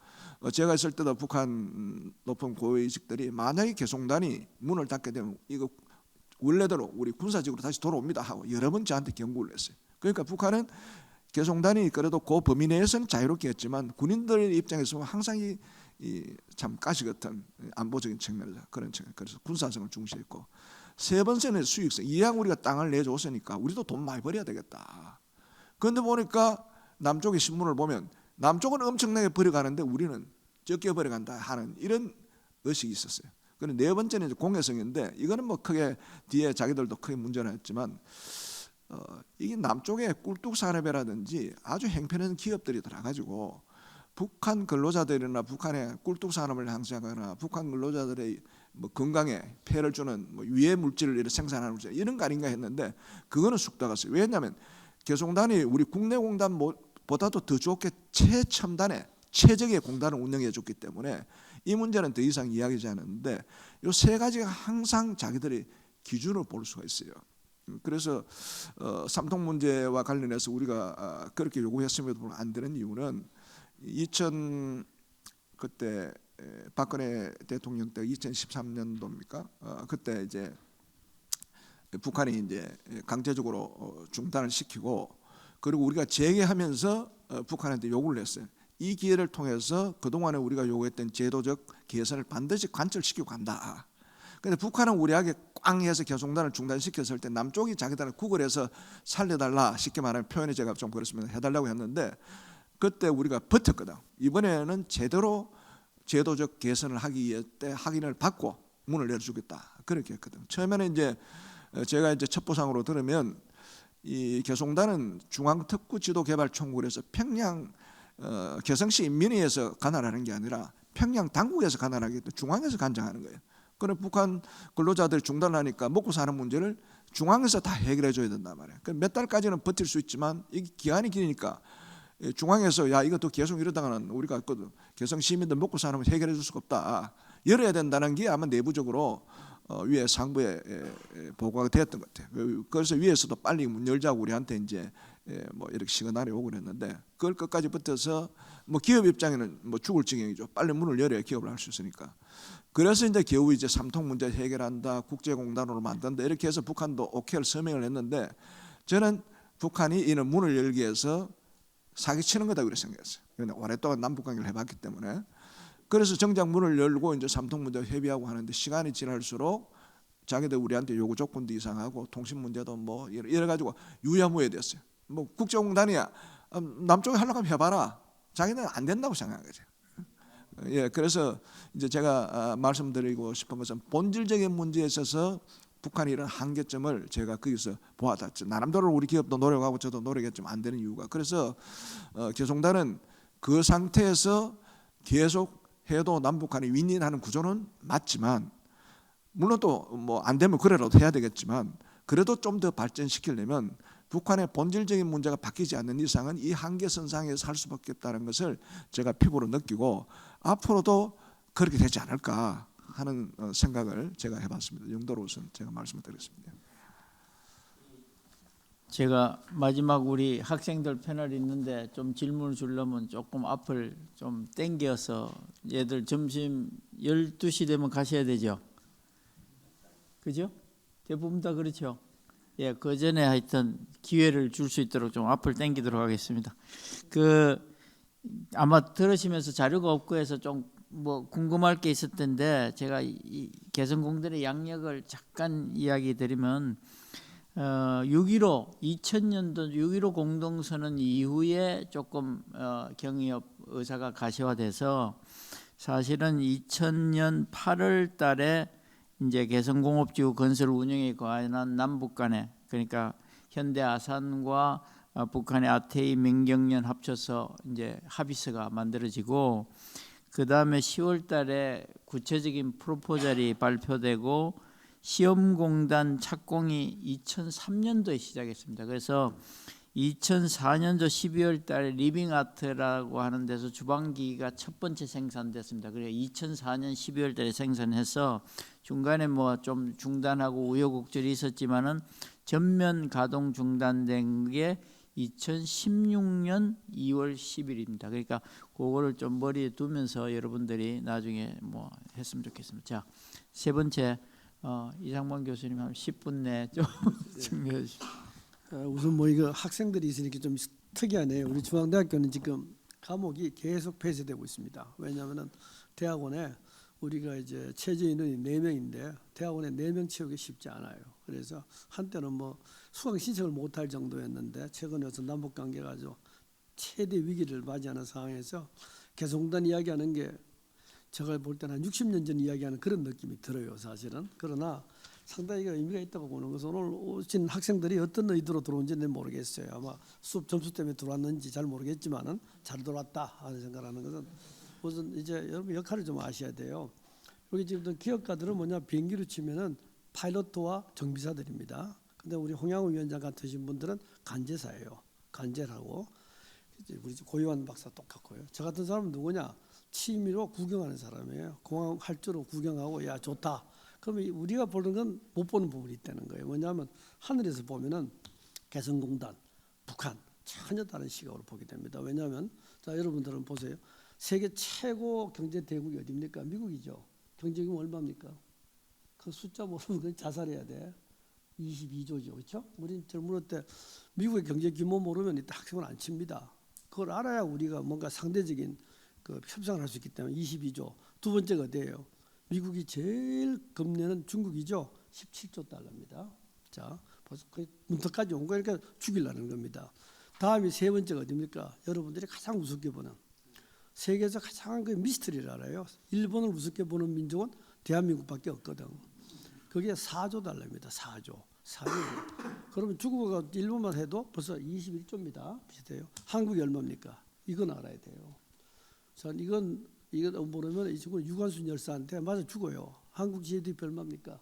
제가 있을 때도 북한 높은 고위직들이 만약에 개송단이 문을 닫게 되면 이거 원래대로 우리 군사적으로 다시 돌아옵니다 하고 여러 번 저한테 경고를 했어요. 그러니까 북한은 개송단이 그래도 그 범위 내에서는 자유롭게 했지만 군인들 입장에서 항상 참 가시 같은 안보적인 측면에서 그런 측면, 그래서 군사성을 중시했고 세 번째는 수익성. 이왕 우리가 땅을 내줬으니까 우리도 돈 많이 벌어야 되겠다. 그런데 보니까 남쪽의 신문을 보면 남쪽은 엄청나게 벌어가는데 우리는 적게 벌어간다 하는 이런 의식이 있었어요. 그런데 네 번째는 이제 공개성인데 이거는 뭐 크게 뒤에 자기들도 크게 문제는 했지만 이게 남쪽에 꿀뚝 산업이라든지 아주 행편한 기업들이 들어가지고 북한 근로자들이나 북한의 꿀뚝 산업을 향상하거나 북한 근로자들의 뭐 건강에 폐를 주는 뭐 유해 물질을 이렇게 생산하는 물질 이런 거 아닌가 했는데 그거는 쑥다갔어요. 왜냐하면 개송단이 우리 국내 공단보다도 더 좋게 최첨단의 최적의 공단을 운영해 줬기 때문에 이 문제는 더 이상 이야기하지 않았는데 이 세 가지가 항상 자기들이 기준을 볼 수가 있어요. 그래서 삼통 문제와 관련해서 우리가 그렇게 요구했음에도 안 되는 이유는 그때 박근혜 대통령 때 2013년도입니까? 그때 이제 북한이 이제 강제적으로 중단을 시키고 그리고 우리가 재개하면서 북한한테 요구를 했어요. 이 기회를 통해서 그동안에 우리가 요구했던 제도적 개선을 반드시 관철시키고 간다. 그런데 북한은 우리에게 꽝 해서 개송단을 중단시켰을 때 남쪽이 자기들을 구걸해서 살려달라 쉽게 말하면 표현이 제가 좀 그렇습니다. 해달라고 했는데 그때 우리가 버텼거든. 이번에는 제대로 제도적 개선을 하기 위해 때 확인을 받고 문을 열어주겠다 그렇게 했거든. 처음에는 이제 제가 이제 첩보상으로 들으면 이 개송단은 중앙특구지도개발총국에서 평양 개성시 민의에서 관할하는 게 아니라 평양 당국에서 관할하기 때문에 중앙에서 관장하는 거예요. 그럼 북한 근로자들이 중단하니까 먹고 사는 문제를 중앙에서 다 해결해 줘야 된단 말이에요. 몇 달까지는 버틸 수 있지만 이 기한이 길으니까 중앙에서 야 이것도 계속 이러다가는 우리가 개성 시민들 먹고 사는 거 해결해 줄 수가 없다. 열어야 된다는 게 아마 내부적으로 위에 상부에 보고가 되었던 것 같아요. 그래서 위에서도 빨리 문 열자고 우리한테 이제 뭐 이렇게 시그널이 오고 그랬는데 그걸 끝까지 버텨서 뭐 기업 입장에는 뭐 죽을 지경이죠. 빨리 문을 열어야 기업을 할 수 있으니까. 그래서 이제 겨우 이제 삼통 문제 해결한다, 국제공단으로 만든다 이렇게 해서 북한도 오케이를 서명을 했는데 저는 북한이 이는 문을 열기 위해서 사기치는 거다 그렇게 생각했어요. 오랫동안 남북 관계를 해봤기 때문에. 그래서 정작 문을 열고 이제 삼통 문제 협의하고 하는데 시간이 지날수록 자기들 우리한테 요구 조건도 이상하고 통신 문제도 뭐 이래 가지고 유야무예됐어요. 뭐 국제공단이야 남쪽에 하려고 하면 해봐라. 자기는 안 된다고 생각한 거죠. 예, 그래서 이제 제가 말씀드리고 싶은 것은 본질적인 문제에 있어서 북한이 이런 한계점을 제가 거기서 보았다. 나름대로 우리 기업도 노력하고 저도 노력했지만 안 되는 이유가 그래서 개송단은 그 상태에서 계속 해도 남북한이 윈윈하는 구조는 맞지만 물론 또 뭐 안 되면 그래라도 해야 되겠지만 그래도 좀 더 발전시키려면 북한의 본질적인 문제가 바뀌지 않는 이상은 이 한계선상에 살 수밖에 없다는 것을 제가 피부로 느끼고 앞으로도 그렇게 되지 않을까 하는 생각을 제가 해봤습니다. 영도로 우선 제가 말씀을 드리겠습니다. 제가 마지막 우리 학생들 패널 있는데 좀 질문을 주려면 조금 앞을 좀 당겨서 얘들 점심 12시 되면 가셔야 되죠. 그죠? 대부분 다 그렇죠. 예, 그 전에 하여튼 기회를 줄 수 있도록 좀 앞을 당기도록 하겠습니다. 아마 들으시면서 자료가 없고 해서 좀 뭐 궁금할 게 있을 텐데 제가 이 개성공단의 양력을 잠깐 이야기 드리면 2000년도 6.15 공동선언 이후에 조금 경의업 의사가 가시화돼서 사실은 2000년 8월 달에 이제 개성공업지구 건설 운영에 관한 남북 간에 그러니까 현대 아산과 북한의 아태이 맹경련 합쳐서 이제 합의서가 만들어지고 그 다음에 10월 달에 구체적인 프로포절이 발표되고 시험공단 착공이 2003년도에 시작했습니다. 그래서 2004년도 12월 달에 리빙 아트라고 하는 데서 주방기기가 첫 번째 생산됐습니다. 그래서 2004년 12월 달에 생산해서 중간에 뭐 좀 중단하고 우여곡절이 있었지만은 전면 가동 중단된 게 2016년 2월 10일입니다. 그러니까 그거를 좀 머리에 두면서 여러분들이 나중에 뭐 했으면 좋겠습니다. 자, 세 번째 이상만 교수님 한 10분 내에 좀 증명해 주시죠. 우선 뭐 이거 학생들이 있으니까 좀 특이하네요. 우리 중앙대학교는 지금 과목이 계속 폐쇄되고 있습니다. 왜냐하면은 대학원에 우리가 이제 최저 인원이 4명인데 대학원에 4명 채우기 쉽지 않아요. 그래서 한때는 뭐 수강 신청을 못할 정도였는데 최근에 와서 남북 관계가 아주 최대 위기를 맞이하는 상황에서 개성공단 이야기하는 게 제가 볼 때는 한 60년 전 이야기하는 그런 느낌이 들어요, 사실은. 그러나 상당히 의미가 있다고 보는 것은 오늘 오신 학생들이 어떤 의도로 들어온지는 모르겠어요. 아마 수업 점수 때문에 들어왔는지 잘 모르겠지만은 잘 들어왔다 하는 생각하는 것은 우선 이제 여러분 역할을 좀 아셔야 돼요. 여기 지금 기업가들은 뭐냐, 비행기로 치면은 파일럿과 정비사들입니다. 근데 우리 홍양호 위원장 같으신 분들은 간제사예요. 간제라고. 우리 고요한 박사 똑같고요. 저 같은 사람은 누구냐? 취미로 구경하는 사람이에요. 공항 활주로 구경하고 야 좋다. 그러면 우리가 보는 건 못 보는 부분이 있다는 거예요. 뭐냐면 하늘에서 보면은 개성공단, 북한 전혀 다른 시각으로 보게 됩니다. 왜냐하면 자 여러분들은 보세요. 세계 최고 경제 대국이 어디입니까? 미국이죠. 경제규모 얼마입니까? 그 숫자 모르면 그냥 자살해야 돼. 22조죠, 그렇죠? 우리 젊을 때 미국의 경제 규모 모르면 이때 학생을 안 칩니다. 그걸 알아야 우리가 뭔가 상대적인 그 협상을 할 수 있기 때문에 22조. 두 번째가 어디예요? 미국이 제일 겁내는 중국이죠. 17조 달러입니다. 자, 벌써 거의 문턱까지 온 거니까 죽이려는 겁니다. 다음이 세 번째가 어디입니까? 여러분들이 가장 우습게 보는 세계에서 가장 그 미스터리를 알아요. 일본을 우습게 보는 민족은 대한민국밖에 없거든. 그게 4조 달러입니다. 4조. 그러면 중국과 일본만 해도 벌써 21조입니다. 비슷해요. 한국이 얼마입니까? 이건 알아야 돼요. 자, 이건 모르면 이 친구는 유관순 열사한테 맞아 죽어요. 한국 GDP 얼마입니까?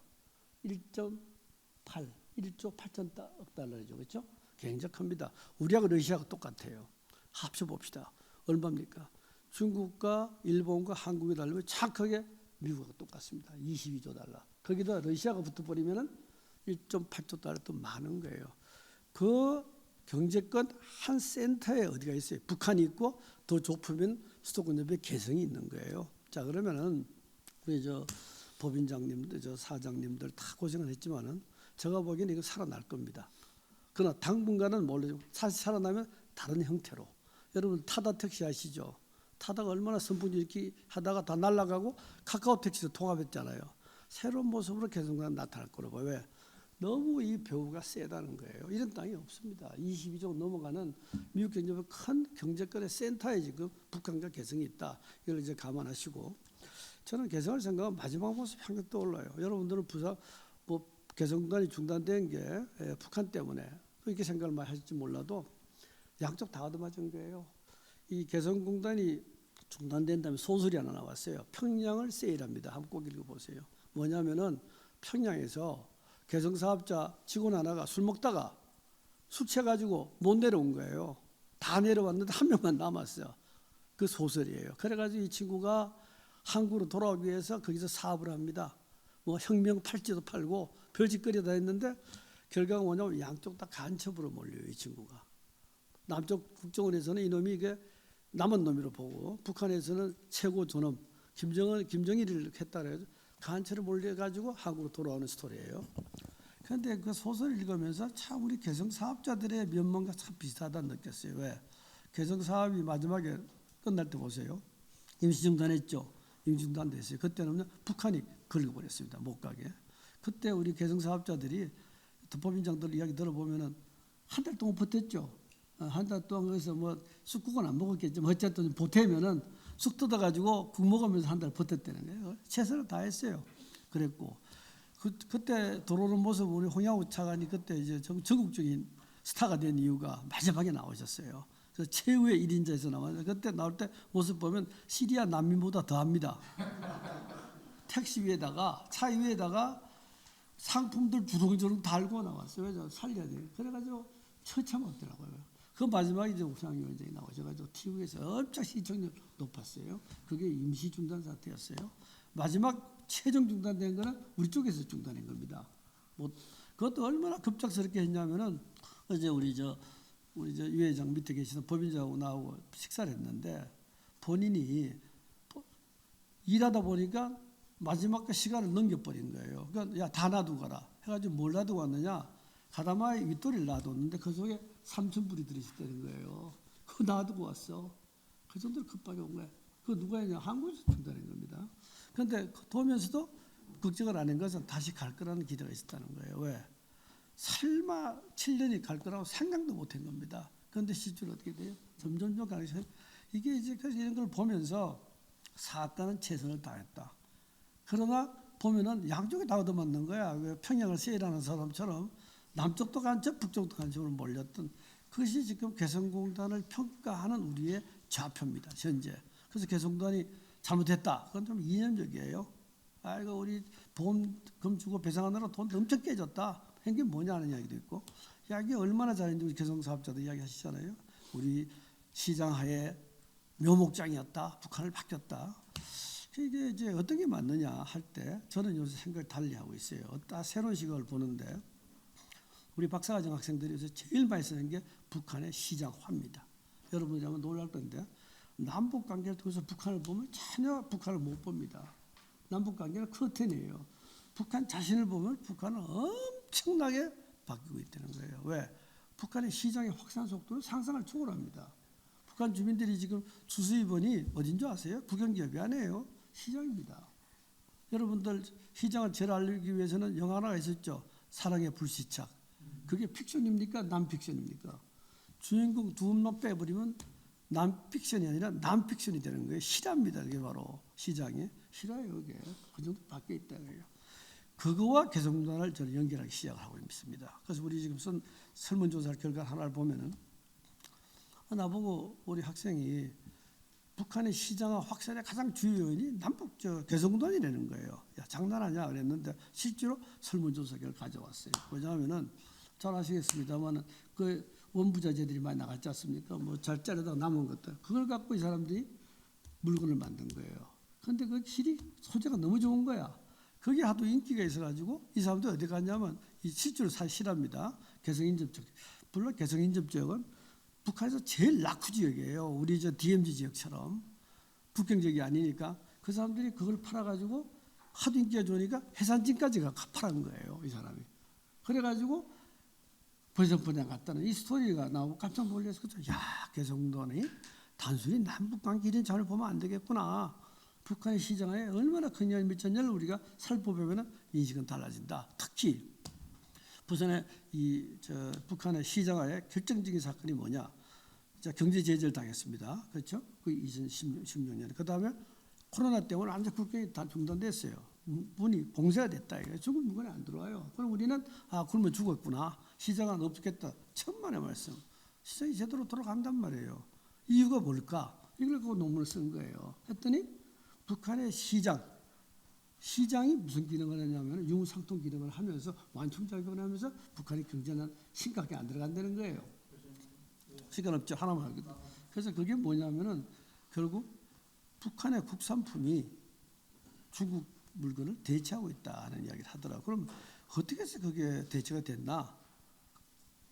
1.8, 1조 8천억 달러죠, 그렇죠? 굉장히 큽니다. 우리하고 러시아가 똑같아요. 합쳐봅시다. 얼마입니까? 중국과 일본과 한국이 다르면 정확하게 미국과 똑같습니다. 22조 달러. 거기다 러시아가 붙어버리면은 1.8조 달러 더 많은 거예요. 그 경제권 한 센터에 어디가 있어요? 북한이 있고 더 좁으면 수도권 옆에 개성이 있는 거예요. 자 그러면은 우리 저 법인장님들, 저 사장님들 다 고생을 했지만은 제가 보기에는 이거 살아날 겁니다. 그러나 당분간은 모르죠. 사실 살아나면 다른 형태로. 여러분 타다 택시 아시죠? 타다가 얼마나 선풍기 이렇게 하다가 다 날아가고 카카오 택시도 통합했잖아요. 새로운 모습으로 개성공단 나타날 거라고 봐요. 왜? 너무 이 배후가 세다는 거예요. 이런 땅이 없습니다. 22조 넘어가는 미국 경제의 큰 경제권의 센터에 지금 북한과 개성이 있다. 이걸 이제 감안하시고 저는 개성을 생각하면 마지막 모습이 항상 떠올라요. 여러분들은 개성공단이 중단된 게 북한 때문에 그렇게 생각을 많이 하실지 몰라도 양쪽 다 얻어맞은 거예요. 이 개성공단이 중단된 다음에 소설이 하나 나왔어요. 평양을 세일합니다. 한번 꼭 읽어보세요. 뭐냐면은 평양에서 개성사업자 직원 하나가 술 먹다가 술 취해가지고 못 내려온 거예요. 다 내려왔는데 한 명만 남았어요. 그 소설이에요. 그래가지고 이 친구가 한국으로 돌아오기 위해서 거기서 사업을 합니다. 뭐 혁명 팔찌도 팔고 별짓거리 다 했는데 결과가 뭐냐면 양쪽 다 간첩으로 몰려요. 이 친구가. 남쪽 국정원에서는 이놈이 이게 남은 놈이로 보고 북한에서는 최고 존엄 김정일을 했다 그래서 간첩을 몰려가지고 한국으로 돌아오는 스토리예요. 그런데 그 소설을 읽으면서 참 우리 개성 사업자들의 면목과 참 비슷하다 느꼈어요. 왜? 개성 사업이 마지막에 끝날 때 보세요. 임시중단했죠. 임시중단 됐어요. 그때는 북한이 걸려버렸습니다. 못 가게. 그때 우리 개성 사업자들이 법인장들 이야기 들어보면은 한 달 동안 버텼죠. 한 달 동안 그래서 뭐 쑥국은 안 먹었겠지만 어쨌든 보태면은 쑥 뜯어가지고 국 먹으면서 한 달 버텼다는 거예요. 최선을 다했어요. 그랬고 그때 들어오는 모습 우리 홍양호 차관이 그때 이제 전국적인 스타가 된 이유가 마지막에 나오셨어요. 그래서 최후의 1인자에서 나왔는데 그때 나올 때 모습 보면 시리아 난민보다 더합니다. 택시 위에다가 차 위에다가 상품들 주렁주렁 달고 나왔어요. 왜 살려야 돼요. 그래가지고 처참하더라고요. 그 마지막에 이제 우상희 위원장이 나오셔가지고 TV에서 엄청 시청률 높았어요. 그게 임시 중단 사태였어요. 마지막 최종 중단된 거는 우리 쪽에서 중단한 겁니다. 뭐 그것도 얼마나 급작스럽게 했냐면은 어제 우리 저 유 회장 밑에 계시던 법인자하고 나하고 식사를 했는데 본인이 일하다 보니까 마지막 시간을 넘겨버린 거예요. 그러니까 야, 다 놔두고 가라 해가지고 뭘 놔두고 왔느냐, 가다마의 윗돌이를 놔뒀는데 그 속에 3,000불이 들어있었다는 거예요. 그거 놔두고 왔어. 그 정도로 급하게 온 거예요. 그거 누가 했냐, 한국에서 중단한 겁니다. 그런데 도면서도 걱정을 안 한 것은 다시 갈 거라는 기대가 있었다는 거예요. 왜? 설마 7년이 갈 거라고 생각도 못 한 겁니다. 그런데 실제로 어떻게 돼요? 점점점 가기. 이게 이제 그래서 이런 걸 보면서 사악단은 최선을 다했다. 그러나 보면은 양쪽에 다 얻어맞는 거야. 평양을 세일하는 사람처럼 남쪽도 간첩, 북쪽도 간첩으로 몰렸던 그것이 지금 개성공단을 평가하는 우리의 좌표입니다. 현재. 그래서 개성공단이 잘못했다. 그건 좀 이념적이에요. 아이고 우리 보험금 주고 배상하느라 돈 엄청 깨졌다. 한 게 뭐냐는 이야기도 있고, 야, 이게 얼마나 잘했는지 우리 개성사업자도 이야기하시잖아요. 우리 시장하에 묘목장이었다. 북한을 바뀌었다. 이게 이제 어떤 게 맞느냐 할 때 저는 요새 생각을 달리하고 있어요. 어떤 새로운 시각을 보는데 우리 박사과정 학생들이 요새 제일 많이 쓰는 게 북한의 시장화입니다. 여러분이 아마 놀랄 건데 남북 관계를 통해서 북한을 보면 전혀 북한을 못 봅니다. 남북 관계는 커튼이에요. 북한 자신을 보면 북한은 엄청나게 바뀌고 있다는 거예요. 왜? 북한의 시장의 확산 속도는 상상을 초월합니다. 북한 주민들이 지금 주수입원이 어딘 줄 아세요? 국영기업이 아니에요. 시장입니다. 여러분들 시장을 잘 알리기 위해서는 영화 하나가 있었죠. 사랑의 불시착. 그게 픽션입니까? 남픽션입니까? 주인공 두 놈 빼버리면 남픽션이 아니라 남픽션이 되는 거예요. 실화입니다. 이게 바로 시장이. 실화예요. 이게. 그 정도 바뀌어 있다는 거예요. 그거와 개성공단을 저는 연결하기 시작을 하고 있습니다. 그래서 우리 지금 쓴 설문조사 결과 하나를 보면은 나보고 우리 학생이 북한의 시장화 확산의 가장 주요 요인이 남북 개성공단이라는 거예요. 야, 장난하냐 그랬는데 실제로 설문조사 결과 가져왔어요. 왜냐하면은 잘 아시겠습니다만 그 원부자재들이 많이 나갔지 않습니까? 뭐 잘 자르다가 남은 것들 그걸 갖고 이 사람들이 물건을 만든 거예요. 그런데 그 실이 소재가 너무 좋은 거야. 그게 하도 인기가 있어가지고 이 사람들 어디 갔냐면 이 실제로 실합니다. 개성인접지역. 물론 개성인접지역은 북한에서 제일 낙후 지역이에요. 우리 저 DMZ 지역처럼 국경 지역이 아니니까 그 사람들이 그걸 팔아가지고 하도 인기가 좋으니까 해산진까지 팔은 거예요. 이 사람이. 그래가지고 벌성분양 갔다는 이 스토리가 나오고 깜짝 놀라서 야, 개성공단이 단순히 남북관계 이런 점을 보면 안 되겠구나. 북한의 시장에 얼마나 큰 영향을 미쳤냐를 우리가 살펴보면 인식은 달라진다. 특히 부산의 북한의 시장의 결정적인 사건이 뭐냐? 경제 제재를 당했습니다. 그렇죠? 그 2016년에. 그 다음에 코로나 때문에 완전 국경이 다 중단됐어요. 문이 봉쇄가 됐다. 중국 물건이 안 들어와요. 그럼 우리는 그러면 죽었구나. 시장은 없겠다. 천만의 말씀. 시장이 제대로 돌아간단 말이에요. 이유가 뭘까? 이걸 갖고 논문을 쓴 거예요. 했더니 북한의 시장이 무슨 기능을 하냐면 유무상통 기능을 하면서 완충작용을 하면서 북한의 경제는 심각하게 안 들어간다는 거예요. 시간 없죠. 하나만 하거든. 그래서 그게 뭐냐면은 결국 북한의 국산품이 중국 물건을 대체하고 있다는 이야기를 하더라고요. 그럼 어떻게 해서 그게 대체가 됐나?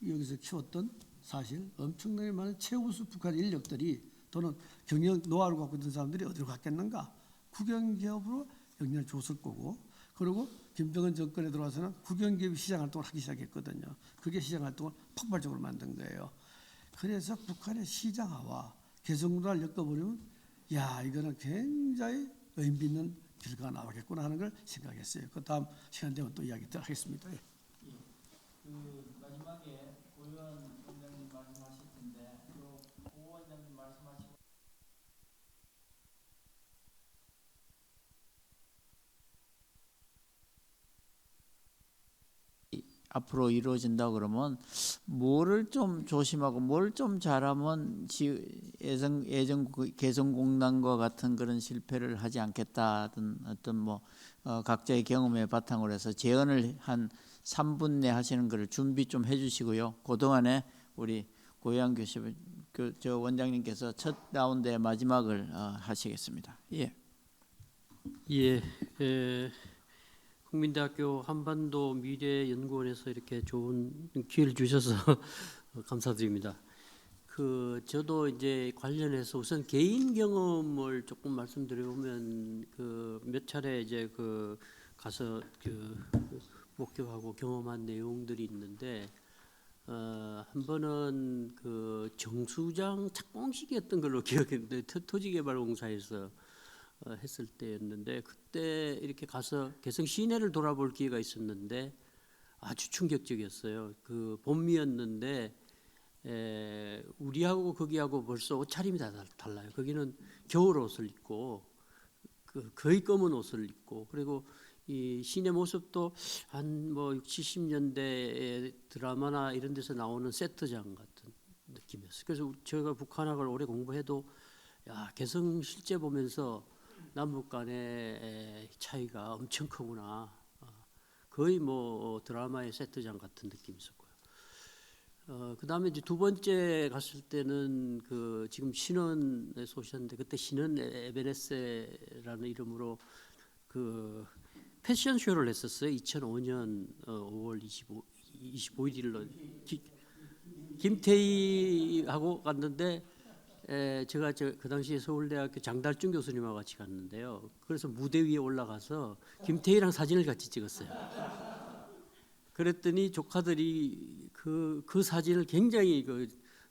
여기서 키웠던 사실 엄청나게 많은 최우수 북한 인력들이 또는 경영 노하우를 갖고 있는 사람들이 어디로 갔겠는가? 국영기업으로 영향을 줬을 거고, 그리고 김정은 정권에 들어와서는 국영기업이 시장활동을 하기 시작했거든요. 그게 시장활동을 폭발적으로 만든 거예요. 그래서 북한의 시장화와 개성공단을 엮어버리면 야, 이거는 굉장히 의미 있는 결과가 나오겠구나 하는 걸 생각했어요. 그 다음 시간 되면 또 이야기 더 하겠습니다. 예. 마지막에 고의원 원장님 말씀하실 텐데 고 원장님 말씀하시고 앞으로 이루어진다 그러면 뭐를 좀 조심하고 뭘 좀 잘하면 예전 개성공단과 같은 그런 실패를 하지 않겠다든 어떤 각자의 경험에 바탕으로 해서 제언을 한 3분 내 하시는 것을 준비 좀 해주시고요. 그동안에 우리 고양 저 원장님께서 첫 라운드의 마지막을 하시겠습니다. 예. 예, 국민대학교 한반도 미래연구원에서 이렇게 좋은 기회를 주셔서 감사드립니다. 저도 이제 관련해서 우선 개인 경험을 조금 말씀드려보면 몇 차례 이제 가서 목격하고 경험한 내용들이 있는데 한 번은 정수장 착공식이었던 걸로 기억했는데 토지개발공사에서 했을 때였는데 그때 이렇게 가서 개성 시내를 돌아볼 기회가 있었는데 아주 충격적이었어요. 봄이었는데 우리하고 거기하고 벌써 옷차림이 다 달라요. 거기는 겨울 옷을 입고 거의 검은 옷을 입고 그리고 이 시내 모습도 한 60, 70년대 드라마나 이런 데서 나오는 세트장 같은 느낌이었어요. 그래서 제가 북한학을 오래 공부해도 야, 개성 실제 보면서 남북 간의 차이가 엄청 크구나. 거의 드라마의 세트장 같은 느낌이 있었고요. 그다음에 이제 두 번째 갔을 때는 지금 신원에서 오셨는데 그때 신원 에베네세라는 이름으로 패션쇼를 했었어요. 2005년 5월 25일로 김태희하고 갔는데 제가 그 당시에 서울대학교 장달중 교수님하고 같이 갔는데요. 그래서 무대 위에 올라가서 김태희랑 사진을 같이 찍었어요. 그랬더니 조카들이 그 사진을 굉장히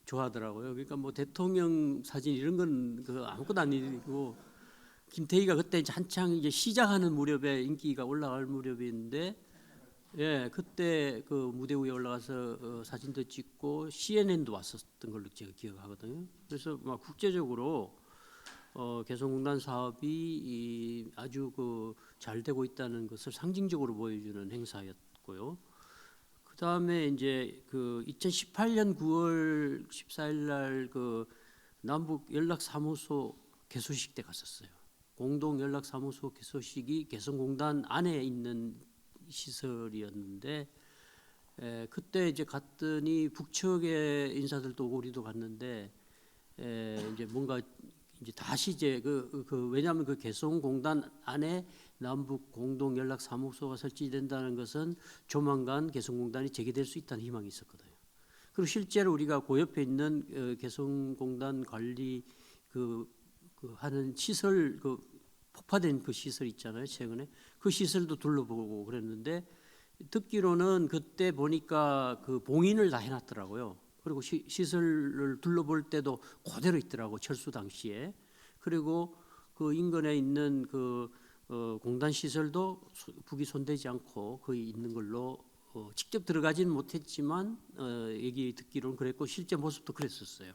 좋아하더라고요. 그러니까 대통령 사진 이런 건 아무것도 아니고 김태희가 그때 이제 한창 이제 시작하는 무렵에 인기가 올라갈 무렵인데 예, 그때 무대 위에 올라가서 사진도 찍고 CNN도 왔었던 걸로 제가 기억하거든요. 그래서 국제적으로 개성공단 사업이 아주 잘 되고 있다는 것을 상징적으로 보여주는 행사였고요. 그 다음에 이제 2018년 9월 14일 날 남북 연락사무소 개소식 때 갔었어요. 공동 연락사무소 개소식이 개성공단 안에 있는 시설이었는데 그때 이제 갔더니 북측의 인사들도 오고 우리도 갔는데 이제 뭔가 이제 다시 이제 왜냐하면 개성공단 안에 남북 공동 연락 사무소가 설치된다는 것은 조만간 개성공단이 재개될 수 있다는 희망이 있었거든요. 그리고 실제로 우리가 그 옆에 있는 개성공단 관리 하는 시설 폭파된 시설 있잖아요. 최근에 그 시설도 둘러보고 그랬는데 듣기로는 그때 보니까 봉인을 다 해놨더라고요. 그리고 시설을 둘러볼 때도 그대로 있더라고 철수 당시에. 그리고 인근에 있는 공단 시설도 북이 손대지 않고 거의 있는 걸로 직접 들어가지는 못했지만 얘기 듣기로는 그랬고 실제 모습도 그랬었어요.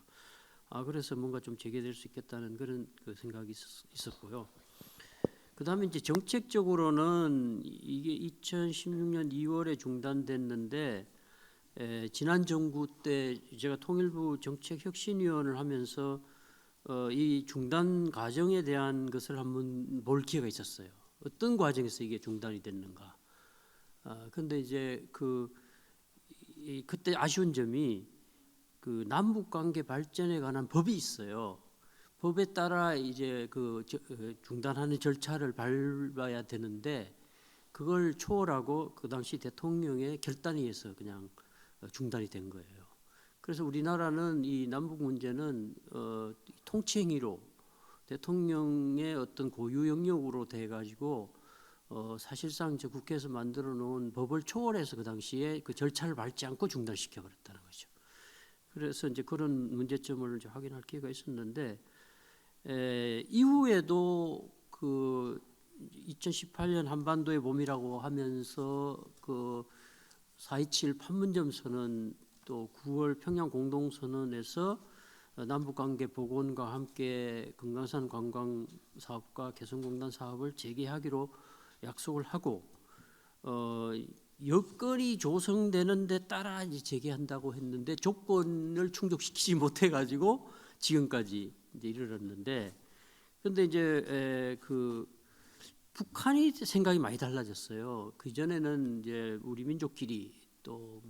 그래서 뭔가 좀 재개될 수 있겠다는 그런 생각이 있었고요. 그다음에 이제 정책적으로는 이게 2016년 2월에 중단됐는데 지난 정부 때 제가 통일부 정책혁신위원을 하면서 이 중단 과정에 대한 것을 한번 볼 기회가 있었어요. 어떤 과정에서 이게 중단이 됐는가. 근데 이제 그때 아쉬운 점이 남북 관계 발전에 관한 법이 있어요. 법에 따라 이제 중단하는 절차를 밟아야 되는데 그걸 초월하고 그 당시 대통령의 결단에 의해서 그냥 중단이 된 거예요. 그래서 우리나라는 이 남북 문제는 통치행위로 대통령의 어떤 고유 영역으로 돼 가지고 사실상 이제 국회에서 만들어 놓은 법을 초월해서 그 당시에 그 절차를 밟지 않고 중단시켜 버렸다는 거죠. 그래서 이제 그런 문제점을 이제 확인할 기회가 있었는데 이후에도 2018년 한반도의 봄이라고 하면서 4.27 판문점 선언 또 9월 평양 공동선언에서 남북관계 복원과 함께 금강산 관광 사업과 개성공단 사업을 재개하기로 약속을 하고 여건이 조성되는데 따라 이제 재개한다고 했는데 조건을 충족시키지 못해 가지고 지금까지 이제 이르렀는데 그런데 이제 북한이 생각이 많이 달라졌어요. 그 전에는 이제 우리 민족끼리 또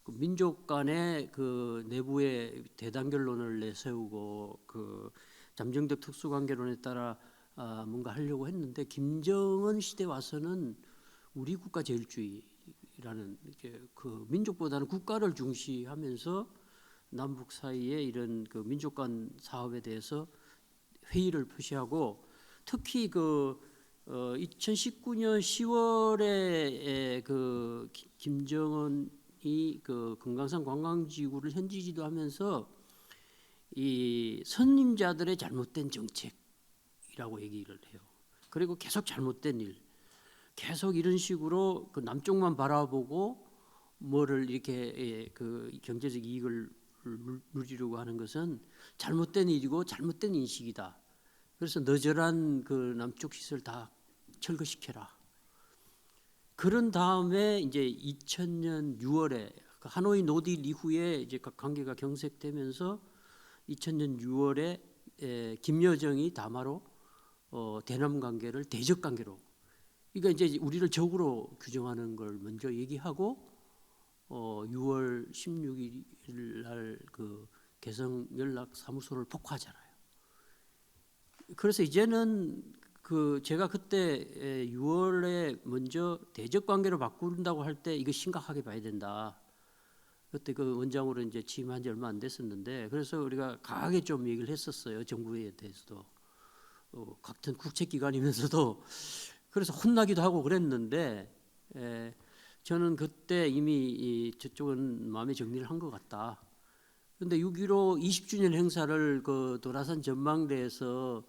그 민족 간의 그 내부의 대단결론을 내세우고 그 잠정적 특수관계론에 따라 뭔가 하려고 했는데 김정은 시대 와서는 우리 국가 제일주의라는 이제 그 민족보다는 국가를 중시하면서 남북 사이에 이런 그 민족 간 사업에 대해서 회의를 표시하고 특히 그 2019년 10월에 그 김정은이 그 금강산 관광지구를 현지 지도하면서 이 선임자들의 잘못된 정책이라고 얘기를 해요. 그리고 계속 잘못된 일, 계속 이런 식으로 그 남쪽만 바라보고 뭐를 이렇게 그 경제적 이익을 누리려고 하는 것은 잘못된 일이고 잘못된 인식이다. 그래서 너절한 그 남쪽 시설 다 철거시켜라. 그런 다음에 이제 2000년 6월에 그 하노이 노딜 이후에 이제 관계가 경색되면서 2000년 6월에 김여정이 담화로 대남 관계를 대적 관계로, 그러니까 이제 우리를 적으로 규정하는 걸 먼저 얘기하고 6월 16일 날 그 개성 연락 사무소를 폭파하잖아요. 그래서 이제는 그 제가 그때 6월에 먼저 대적 관계로 바꾼다고 할 때 이거 심각하게 봐야 된다. 그때 그 원장으로 이제 취임한 지 얼마 안 됐었는데 그래서 우리가 강하게 좀 얘기를 했었어요. 정부에 대해서도 같은 국책기관이면서도 그래서 혼나기도 하고 그랬는데 저는 그때 이미 저쪽은 마음의 정리를 한 것 같다. 그런데 6.15 20주년 행사를 그 도라산 전망대에서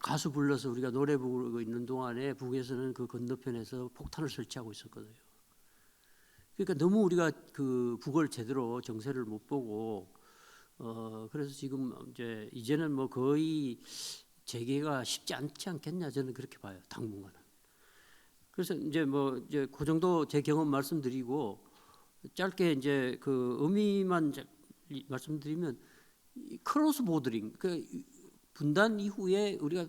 가수 불러서 우리가 노래 부르고 있는 동안에 북에서는 그 건너편에서 폭탄을 설치하고 있었거든요. 그러니까 너무 우리가 그 북을 제대로 정세를 못 보고 그래서 지금 이제는 뭐 거의 재개가 쉽지 않지 않겠냐 저는 그렇게 봐요. 당분간은. 그래서 이제 그 정도 제 경험 말씀드리고 짧게 이제 그 의미만 말씀드리면 크로스 보더링 그 분단 이후에 우리가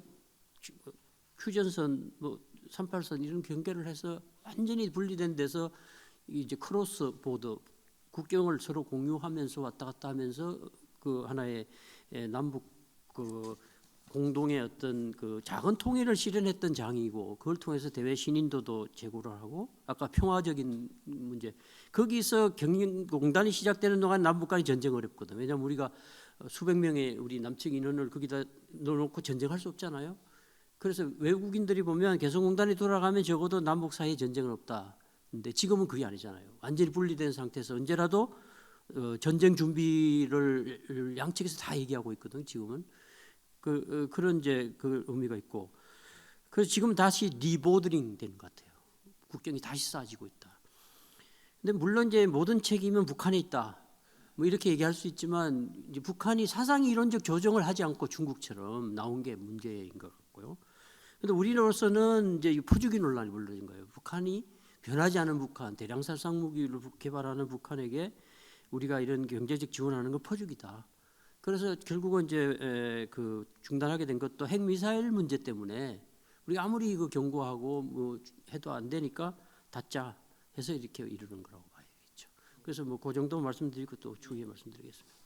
휴전선 뭐 38선 이런 경계를 해서 완전히 분리된 데서 이제 크로스 보더 국경을 서로 공유하면서 왔다 갔다 하면서 그 하나의 남북 그 공동의 어떤 그 작은 통일을 실현했던 장이고 그걸 통해서 대외 신인도도 제고를 하고 아까 평화적인 문제 거기서 경영공단이 시작되는 동안 남북 간의 전쟁 어렵거든. 왜냐하면 우리가 수백 명의 우리 남측 인원을 거기다 넣어놓고 전쟁할 수 없잖아요. 그래서 외국인들이 보면 개성공단이 돌아가면 적어도 남북 사이에 전쟁은 없다. 근데 지금은 그게 아니잖아요. 완전히 분리된 상태에서 언제라도 전쟁 준비를 양측에서 다 얘기하고 있거든. 지금은 그런 이제 그 의미가 있고, 그래서 지금 다시 리보더링 되는 것 같아요. 국경이 다시 쌓아지고 있다. 근데 물론 이제 모든 책임은 북한에 있다. 뭐 이렇게 얘기할 수 있지만 이제 북한이 사상 이론적 조정을 하지 않고 중국처럼 나온 게 문제인 것 같고요. 그런데 우리로서는 이제 포주기 논란이 벌어진 거예요. 북한이 변하지 않은 북한, 대량살상 무기를 개발하는 북한에게 우리가 이런 경제적 지원하는 건 퍼주기다. 그래서 결국은 이제 그 중단하게 된 것도 핵 미사일 문제 때문에 우리가 아무리 그 경고하고 뭐 해도 안 되니까 닫자 해서 이렇게 이르는 거라고 봐야겠죠. 그래서 뭐 그 정도 말씀드리고 또 추후에 말씀드리겠습니다.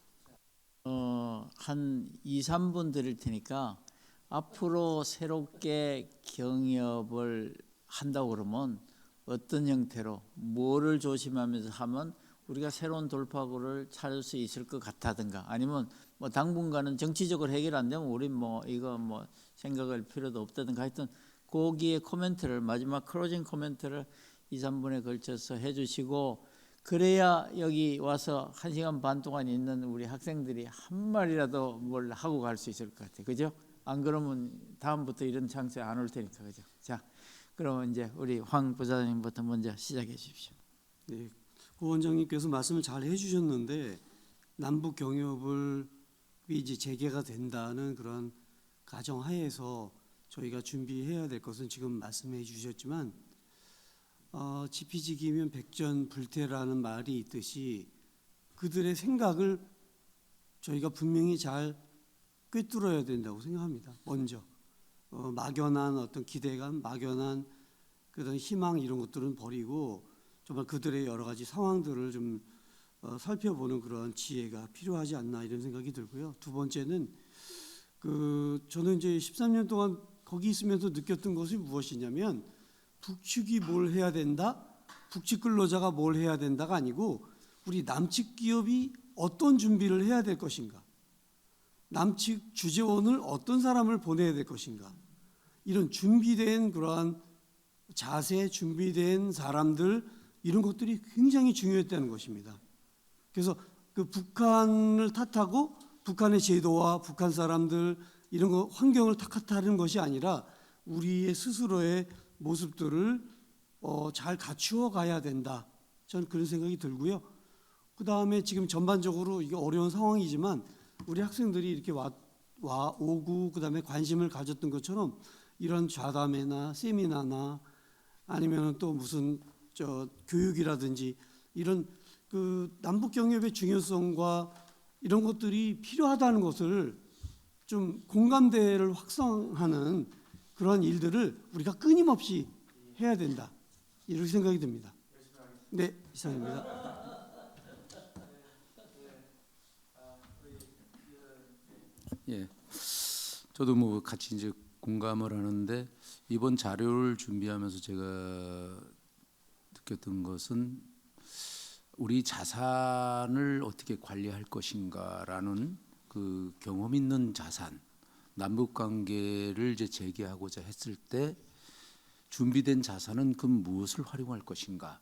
한 2, 3분 드릴 테니까 앞으로 새롭게 경협을 한다고 그러면 어떤 형태로 뭐를 조심하면서 하면 우리가 새로운 돌파구를 찾을 수 있을 것 같다든가 아니면 뭐 당분간은 정치적으로 해결 안 되면 우리 뭐 이거 뭐 생각할 필요도 없다든가 하여튼 거기에 코멘트를 마지막 클로징 코멘트를 2, 3분에 걸쳐서 해주시고 그래야 여기 와서 1시간 반 동안 있는 우리 학생들이 한 말이라도 뭘 하고 갈 수 있을 것 같아요. 그죠? 안 그러면 다음부터 이런 찬스에 안 올 테니까. 그죠? 자, 그러면 이제 우리 황 부사장님부터 먼저 시작해 주십시오. 네, 고 원장님께서 말씀을 잘 해주셨는데 남북 경협을 이제 재개가 된다는 그런 가정하에서 저희가 준비해야 될 것은 지금 말씀해 주셨지만 지피지기면 백전불태라는 말이 있듯이 그들의 생각을 저희가 분명히 잘 꿰뚫어야 된다고 생각합니다. 먼저 막연한 어떤 기대감, 막연한 그런 희망 이런 것들은 버리고 정말 그들의 여러 가지 상황들을 좀 살펴보는 그러한 지혜가 필요하지 않나 이런 생각이 들고요. 두 번째는 저는 이제 13년 동안 거기 있으면서 느꼈던 것이 무엇이냐면 북측이 뭘 해야 된다, 북측 근로자가 뭘 해야 된다가 아니고 우리 남측 기업이 어떤 준비를 해야 될 것인가, 남측 주재원을 어떤 사람을 보내야 될 것인가, 이런 준비된 그러한 자세, 준비된 사람들, 이런 것들이 굉장히 중요했다는 것입니다. 그래서 그 북한을 탓하고 북한의 제도와 북한 사람들 이런 거 환경을 탓하는 것이 아니라 우리의 스스로의 모습들을 잘 갖추어 가야 된다. 저는 그런 생각이 들고요. 그 다음에 지금 전반적으로 이게 어려운 상황이지만 우리 학생들이 이렇게 오고 그 다음에 관심을 가졌던 것처럼 이런 좌담회나 세미나나 아니면 또 무슨 교육이라든지 이런 그 남북 경협의 중요성과 이런 것들이 필요하다는 것을 좀 공감대를 확산하는 그런 일들을 우리가 끊임없이 해야 된다, 이렇게 생각이 듭니다. 네, 이상입니다. 예, 저도 뭐 같이 이제 공감을 하는데 이번 자료를 준비하면서 제가 느꼈던 것은 우리 자산을 어떻게 관리할 것인가라는 그 경험 있는 자산, 남북 관계를 이제 재개하고자 했을 때 준비된 자산은 그 무엇을 활용할 것인가.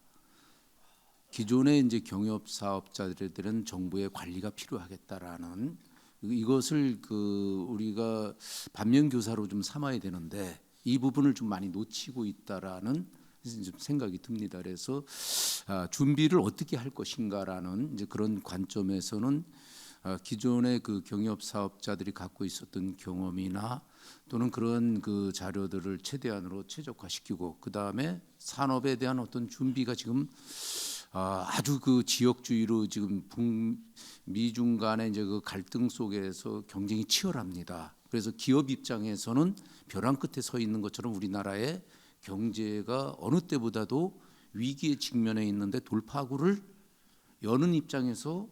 기존의 이제 경협 사업자들은 정부의 관리가 필요하겠다라는 이것을 우리가 반면 교사로 좀 삼아야 되는데 이 부분을 좀 많이 놓치고 있다라는 좀 생각이 듭니다. 그래서 준비를 어떻게 할 것인가라는 이제 그런 관점에서는 기존의 그 경협 사업자들이 갖고 있었던 경험이나 또는 그런 그 자료들을 최대한으로 최적화시키고 그 다음에 산업에 대한 어떤 준비가 지금 아주 그 지역주의로 지금 북미중 간의 이제 그 갈등 속에서 경쟁이 치열합니다. 그래서 기업 입장에서는 벼랑 끝에 서 있는 것처럼 우리나라의 경제가 어느 때보다도 위기에 직면해 있는데 돌파구를 여는 입장에서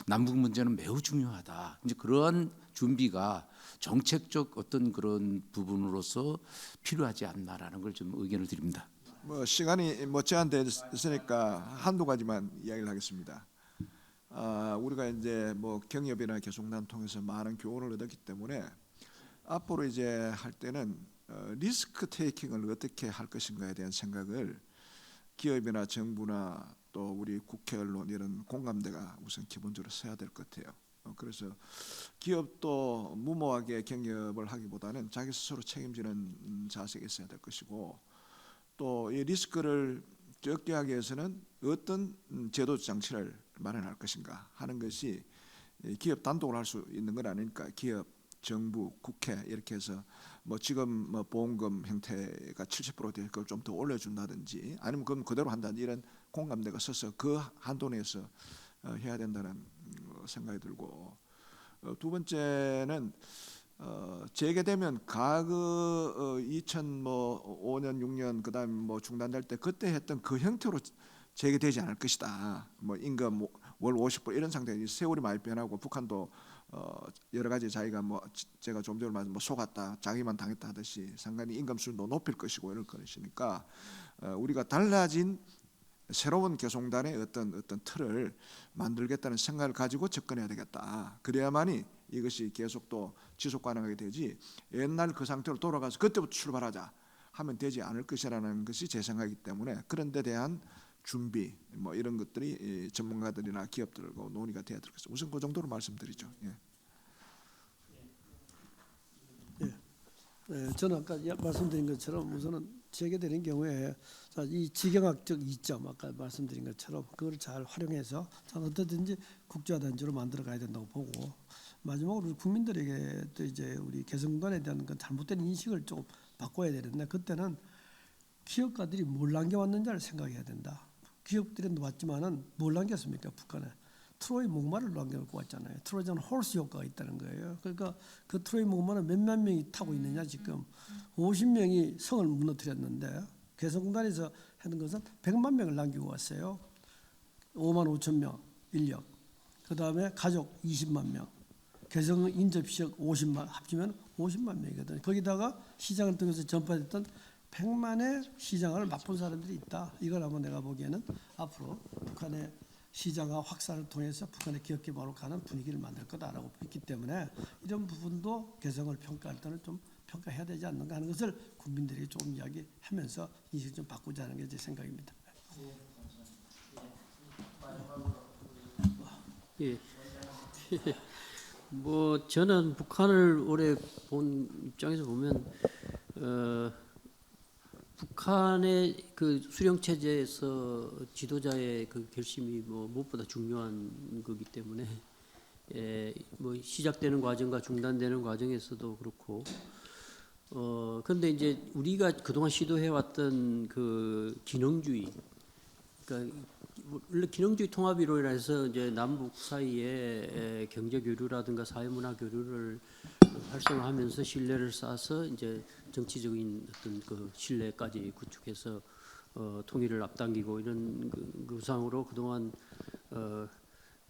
남북 문제는 매우 중요하다. 이제 그러한 준비가 정책적 어떤 그런 부분으로서 필요하지 않나라는 걸 좀 의견을 드립니다. 뭐 시간이 제한되어 있으니까 한두 가지만 이야기를 하겠습니다. 우리가 이제 뭐 경협이나 개성단 통해서 많은 교훈을 얻었기 때문에 앞으로 이제 할 때는 리스크 테이킹을 어떻게 할 것인가에 대한 생각을 기업이나 정부나 또 우리 국회 언론 이런 공감대가 우선 기본적으로 서야 될 것 같아요. 그래서 기업도 무모하게 경협을 하기보다는 자기 스스로 책임지는 자세가 있어야 될 것이고 또 이 리스크를 적게 하기 위해서는 어떤 제도 장치를 마련할 것인가 하는 것이 기업 단독으로 할 수 있는 건 아니니까 기업, 정부, 국회 이렇게 해서 뭐 지금 뭐 보험금 형태가 70% 될 걸 좀 더 올려준다든지 아니면 그건 그대로 한다든지 이런 공감대가 서서 그 한도 내에서 해야 된다는 생각이 들고 두 번째는 재개되면 과거 2005년 6년 그다음 뭐 중단될 때 그때 했던 그 형태로 재개되지 않을 것이다. 뭐 임금 월 50% 이런 상태. 세월이 많이 변하고 북한도 여러 가지 자기가 뭐 제가 좀 전에 말한 뭐 속았다, 자기만 당했다 하듯이 상당히 임금 수준도 높일 것이고 이럴 것이니까 우리가 달라진 새로운 개성단의 어떤 틀을 만들겠다는 생각을 가지고 접근해야 되겠다. 그래야만이 이것이 계속 또 지속 가능하게 되지 옛날 그 상태로 돌아가서 그때부터 출발하자 하면 되지 않을 것이라는 것이 제 생각이기 때문에 그런 데 대한 준비 뭐 이런 것들이 전문가들이나 기업들과 논의가 돼야 될 것입니다. 우선 그 정도로 말씀드리죠. 예. 저는 아까 말씀드린 것처럼 우선은 재개되는 경우에 이 지경학적 이점 아까 말씀드린 것처럼 그걸 잘 활용해서 어떻든지 국제화단지로 만들어 가야 된다고 보고 마지막으로 우리 국민들에게 또 이제 우리 개성공단에 대한 그 잘못된 인식을 조금 바꿔야 되는데 그때는 기업가들이 뭘 남겨왔는지를 생각해야 된다. 기업들이 왔지만은 뭘 남겼습니까? 북한에 트로이 목마를 남겨놓고 왔잖아요. 트로이전 홀스 효과가 있다는 거예요. 그러니까 그 트로이 목마를 몇만 명이 타고 있느냐 지금 50명이 성을 무너뜨렸는데 개성공단에서 하는 것은 100만 명을 남기고 왔어요. 5만 5천 명. 인력, 그 다음에 가족 20만 명, 개성 인접시역 50만 합치면 50만 명이거든요. 거기다가 시장을 통해서 전파됐던 100만의 시장을 맛본 사람들이 있다. 이걸 한번 내가 보기에는 앞으로 북한의 시장화 확산을 통해서 북한의 기업 개발로 가는 분위기를 만들 거다라고 보기 때문에 이런 부분도 개성을 평가할 때는 좀 평가해야 되지 않는가 하는 것을 국민들이 조금 이야기하면서 인식 좀 바꾸자는 게 제 생각입니다. 예. 뭐 저는 북한을 오래 본 입장에서 보면 북한의 그 수령 체제에서 지도자의 그 결심이 뭐 무엇보다 중요한 거기 때문에 뭐 시작되는 과정과 중단되는 과정에서도 그렇고 그런데 이제 우리가 그동안 시도해왔던 그 기능주의, 그러니까 원래 기능주의 통합 이론이라서 이제 남북 사이에 경제 교류라든가 사회문화 교류를 활성화하면서 신뢰를 쌓아서 이제 정치적인 어떤 그 신뢰까지 구축해서 통일을 앞당기고 이런 그 우상으로 그동안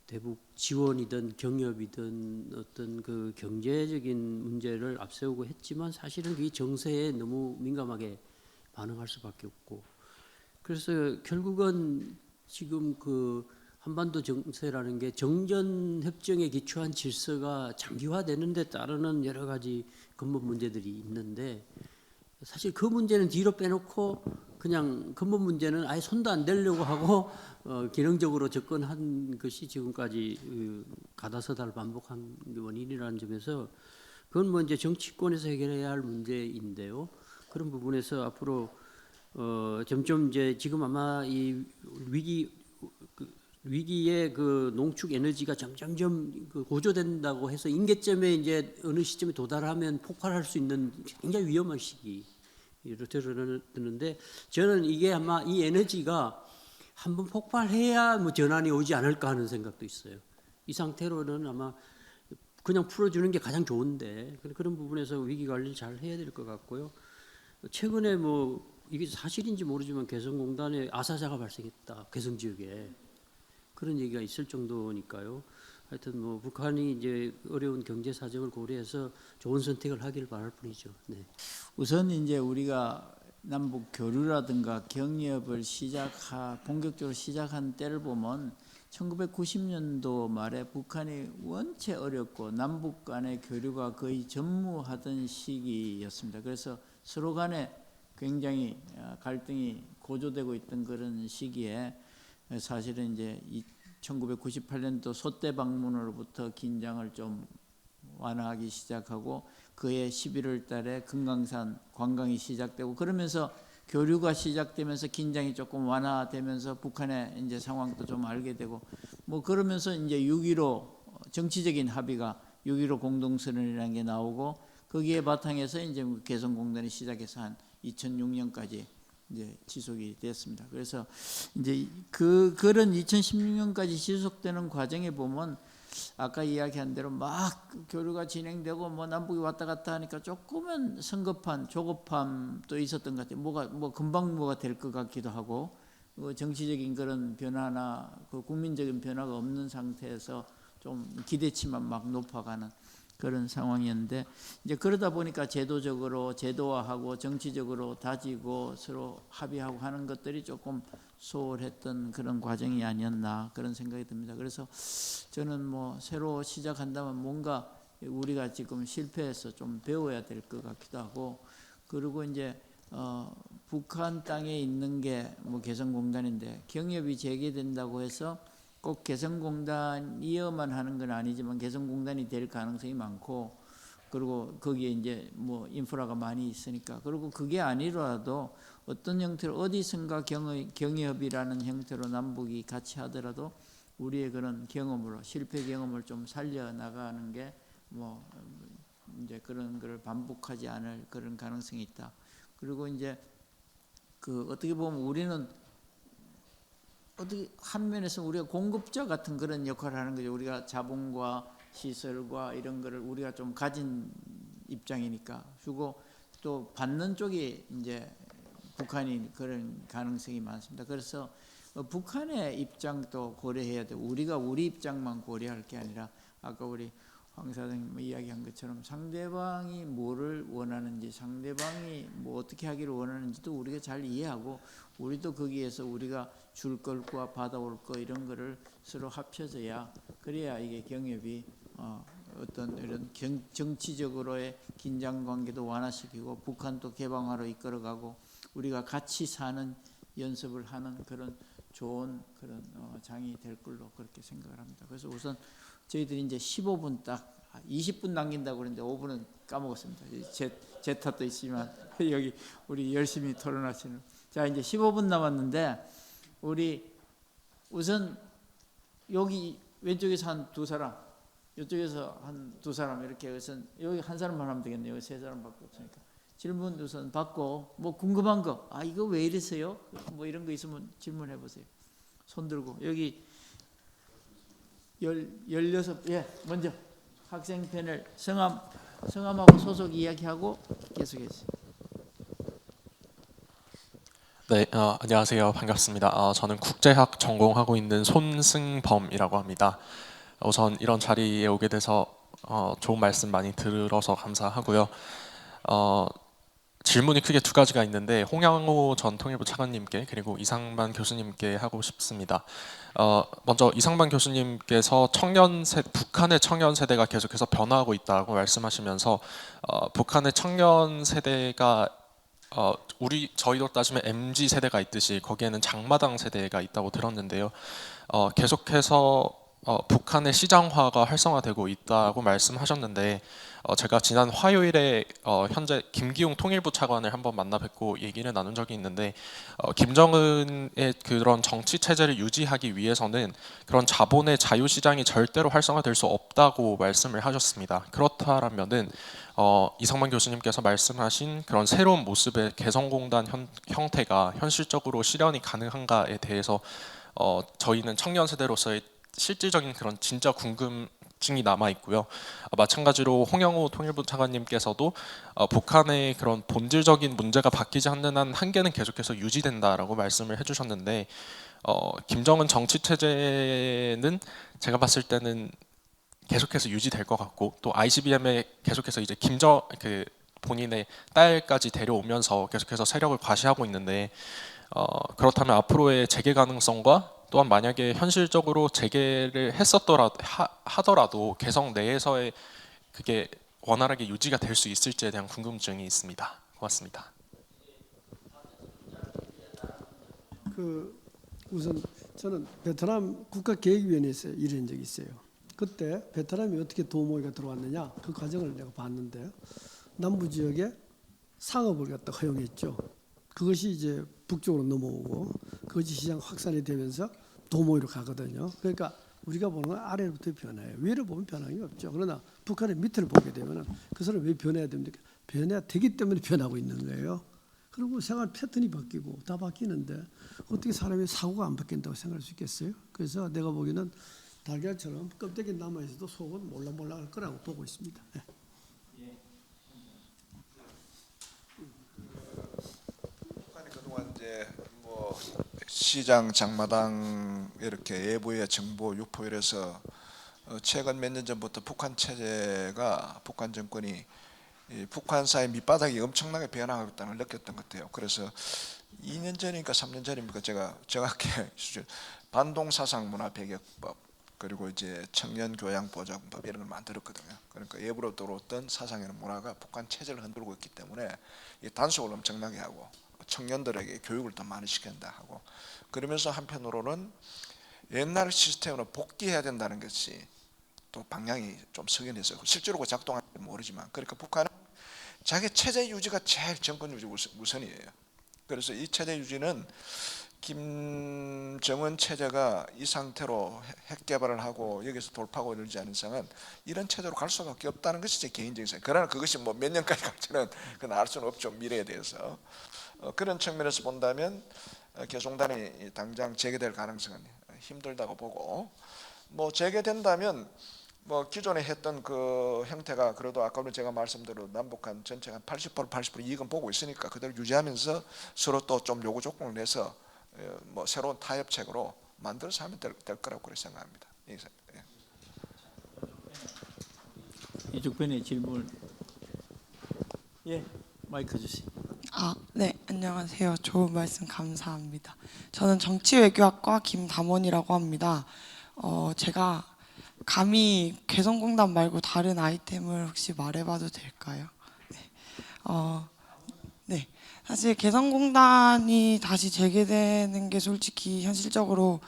대북 지원이든 경협이든 어떤 그 경제적인 문제를 앞세우고 했지만 사실은 이 정세에 너무 민감하게 반응할 수밖에 없고 그래서 결국은 지금 그 한반도 정세라는 게 정전 협정에 기초한 질서가 장기화되는 데 따르는 여러 가지 근본 문제들이 있는데 사실 그 문제는 뒤로 빼놓고 그냥 근본 문제는 아예 손도 안 대려고 하고 기능적으로 접근한 것이 지금까지 가다서다를 반복한 원인이라는 점에서 그건 뭐 이제 정치권에서 해결해야 할 문제인데요. 그런 부분에서 앞으로 점점 이제 지금 아마 이 위기의 그 농축 에너지가 점점점 그 고조된다고 해서 임계점에 이제 어느 시점에 도달하면 폭발할 수 있는 굉장히 위험한 시기로 들어드는데 저는 이게 아마 이 에너지가 한번 폭발해야 뭐 전환이 오지 않을까 하는 생각도 있어요. 이 상태로는 아마 그냥 풀어주는 게 가장 좋은데 그런 부분에서 위기 관리를 잘 해야 될 것 같고요. 최근에 뭐 이게 사실인지 모르지만 개성공단에 아사자가 발생했다. 개성 지역에 그런 얘기가 있을 정도니까요. 하여튼 뭐 북한이 이제 어려운 경제 사정을 고려해서 좋은 선택을 하길 바랄 뿐이죠. 네. 우선 이제 우리가 남북 교류라든가 경협을 본격적으로 시작한 때를 보면 1990년도 말에 북한이 원체 어렵고 남북 간의 교류가 거의 전무하던 시기였습니다. 그래서 서로 간에 굉장히 갈등이 고조되고 있던 그런 시기에 사실은 이제 1998년도 소대 방문으로부터 긴장을 좀 완화하기 시작하고 그해 11월 달에 금강산 관광이 시작되고 그러면서 교류가 시작되면서 긴장이 조금 완화되면서 북한의 이제 상황도 좀 알게 되고 뭐 그러면서 이제 6.15 정치적인 합의가 6.15 공동선언이라는 게 나오고 거기에 바탕에서 이제 개성공단이 시작해서 한 2006년까지 이제 지속이 됐습니다. 그래서 이제 그런 2016년까지 지속되는 과정에 보면 아까 이야기한 대로 막 교류가 진행되고 뭐 남북이 왔다 갔다 하니까 조금은 성급한 조급함도 있었던 것 같아요. 뭐 금방 뭐가 될 것 같기도 하고 정치적인 그런 변화나 그 국민적인 변화가 없는 상태에서 좀 기대치만 막 높아가는 그런 상황이었는데 이제 그러다 보니까 제도적으로 제도화하고 정치적으로 다지고 서로 합의하고 하는 것들이 조금 소홀했던 그런 과정이 아니었나 그런 생각이 듭니다. 그래서 저는 뭐 새로 시작한다면 뭔가 우리가 지금 실패해서 좀 배워야 될 것 같기도 하고 그리고 이제 북한 땅에 있는 게 뭐 개성공단인데 경협이 재개된다고 해서 꼭 개성공단이어만 하는 건 아니지만 개성공단이 될 가능성이 많고 그리고 거기에 이제 뭐 인프라가 많이 있으니까 그리고 그게 아니더라도 어떤 형태로 어디선가 경협이라는 형태로 남북이 같이 하더라도 우리의 그런 경험으로 실패 경험을 좀 살려 나가는 게 뭐 이제 그런 걸 반복하지 않을 그런 가능성이 있다. 그리고 이제 그 어떻게 보면 우리는 어떻게 한 면에서 우리가 공급자 같은 그런 역할을 하는 거죠. 우리가 자본과 시설과 이런 거를 우리가 좀 가진 입장이니까 주고 또 받는 쪽이 이제 북한이 그런 가능성이 많습니다. 그래서 북한의 입장도 고려해야 돼. 우리가 우리 입장만 고려할 게 아니라 아까 우리 황 사장님 이야기한 것처럼 상대방이 뭐를 원하는지, 상대방이 뭐 어떻게 하기를 원하는지도 우리가 잘 이해하고, 우리도 거기에서 우리가 줄 것과 받아올 거 이런 거를 서로 합쳐져야, 그래야 이게 경협이 어떤 이런 정치적으로의 긴장 관계도 완화시키고 북한도 개방화로 이끌어가고 우리가 같이 사는 연습을 하는 그런 좋은 그런 장이 될 걸로 그렇게 생각을 합니다. 그래서 우선 저희들이 이제 15분 딱 20분 남긴다고 그랬는데 5분은 까먹었습니다. 제 탓도 있지만 여기 우리 열심히 토론하시는, 자 이제 15분 남았는데 우리 우선 여기 왼쪽에서 한 두 사람, 이쪽에서 한 두 사람 이렇게 우선 여기 한 사람만 하면 되겠네요. 여기 세 사람밖에 없으니까 질문 우선 받고, 뭐 궁금한 거, 이거 왜 이랬어요? 뭐 이런 거 있으면 질문해 보세요. 손 들고 여기 16, 예, 먼저 학생 패널 성함하고 소속 이야기하고 계속해 주세요. 네, 안녕하세요. 반갑습니다. 저는 국제학 전공하고 있는 손승범이라고 합니다. 우선 이런 자리에 오게 돼서 좋은 말씀 많이 들어서 감사하고요. 질문이 크게 두 가지가 있는데 홍양호 전 통일부 차관님께 그리고 이상만 교수님께 하고 싶습니다. 먼저 이상만 교수님께서 북한의 청년 세대가 계속해서 변화하고 있다고 말씀하시면서 북한의 청년 세대가 저희로 따지면 MZ 세대가 있듯이 거기에는 장마당 세대가 있다고 들었는데요. 계속해서 북한의 시장화가 활성화되고 있다고 말씀하셨는데, 제가 지난 화요일에 현재 김기웅 통일부 차관을 한번 만나 뵙고 얘기를 나눈 적이 있는데, 김정은의 그런 정치 체제를 유지하기 위해서는 그런 자본의 자유시장이 절대로 활성화될 수 없다고 말씀을 하셨습니다. 그렇다면은 이상만 교수님께서 말씀하신 그런 새로운 모습의 개성공단 형태가 현실적으로 실현이 가능한가에 대해서 저희는 청년 세대로서의 실질적인 그런 진짜 궁금증이 남아 있고요. 마찬가지로 홍영호 통일부 차관님께서도 북한의 그런 본질적인 문제가 바뀌지 않는 한 한계는 계속해서 유지된다라고 말씀을 해주셨는데, 김정은 정치 체제는 제가 봤을 때는 계속해서 유지될 것 같고, 또 ICBM에 계속해서 이제 본인의 딸까지 데려오면서 계속해서 세력을 과시하고 있는데, 그렇다면 앞으로의 재개 가능성과 또한 만약에 현실적으로 재개를 하더라도 개성 내에서의 그게 원활하게 유지가 될 수 있을지에 대한 궁금증이 있습니다. 고맙습니다. 우선 저는 베트남 국가계획위원회에서 일한 적이 있어요. 그때 베트남이 어떻게 도모이가 들어왔느냐 그 과정을 내가 봤는데, 남부 지역에 상업을 갖다 허용했죠. 그것이 이제 북쪽으로 넘어오고 그것이 시장 확산이 되면서 도모이로 가거든요. 그러니까 우리가 보는 건 아래로부터 변화해요. 위로 보면 변함이 없죠. 그러나 북한의 밑을 보게 되면 그 사람 왜 변해야 됩니까? 변해야 되기 때문에 변하고 있는 거예요. 그리고 생활 패턴이 바뀌고 다 바뀌는데 어떻게 사람의 사고가 안 바뀐다고 생각할 수 있겠어요? 그래서 내가 보기에는 달걀처럼 껍데기 남아있어도 속은 몰락몰락 할 거라고 보고 있습니다. 네. 그동안 이제 뭐 시장 장마당 이렇게 외부의 정보 유포 이래서 최근 몇 년 전부터 북한 체제가, 북한 정권이 북한사의 밑바닥이 엄청나게 변화하고 있다는 걸 느꼈던 것 같아요. 그래서 2년 전이니까 3년 전입니까? 제가 정확히 반동사상문화배격법 그리고 이제 청년교양보장법 이런 걸 만들었거든요. 그러니까 외부로 들어왔던 사상이나 문화가 북한 체제를 흔들고 있기 때문에 단속을 엄청나게 하고 청년들에게 교육을 더 많이 시킨다 하고, 그러면서 한편으로는 옛날 시스템으로 복귀해야 된다는 것이 또 방향이 좀 서긴 했어요. 실제로 작동하는지 모르지만, 그러니까 북한은 자기 체제 유지가 제일 정권 유지 우선이에요. 그래서 이 체제 유지는 김정은 체제가 이 상태로 핵 개발을 하고 여기서 돌파하고 이러지 않은 이상은 이런 체제로 갈 수밖에 없다는 것이 제 개인적인 생각. 그러나 그것이 뭐 몇 년까지 갈지는 그건 알 수는 없죠, 미래에 대해서. 그런 측면에서 본다면 개성단이 당장 재개될 가능성은 힘들다고 보고, 뭐 재개된다면 뭐 기존에 했던 그 형태가 그래도 아까 제가 말씀대로 남북한 전체가 80% 이익은 보고 있으니까 그대로 유지하면서 서로 또 좀 요구 조건을 내서 뭐 새로운 타협책으로 만들어서 하면 될 거라고 그렇게 생각합니다. 예. 이쪽 편에 질문. 예, 마이크 주시. 네, 안녕하세요. 좋은 말씀 감사합니다. 저는 정치외교학과 김담원이라고 합니다. 제가 감히 개성공단 말고 다른 아이템을 혹시 말해봐도 될까요? 네. 네. 사실 개성공단이 다시 재개되는 게 솔직히 현실적으로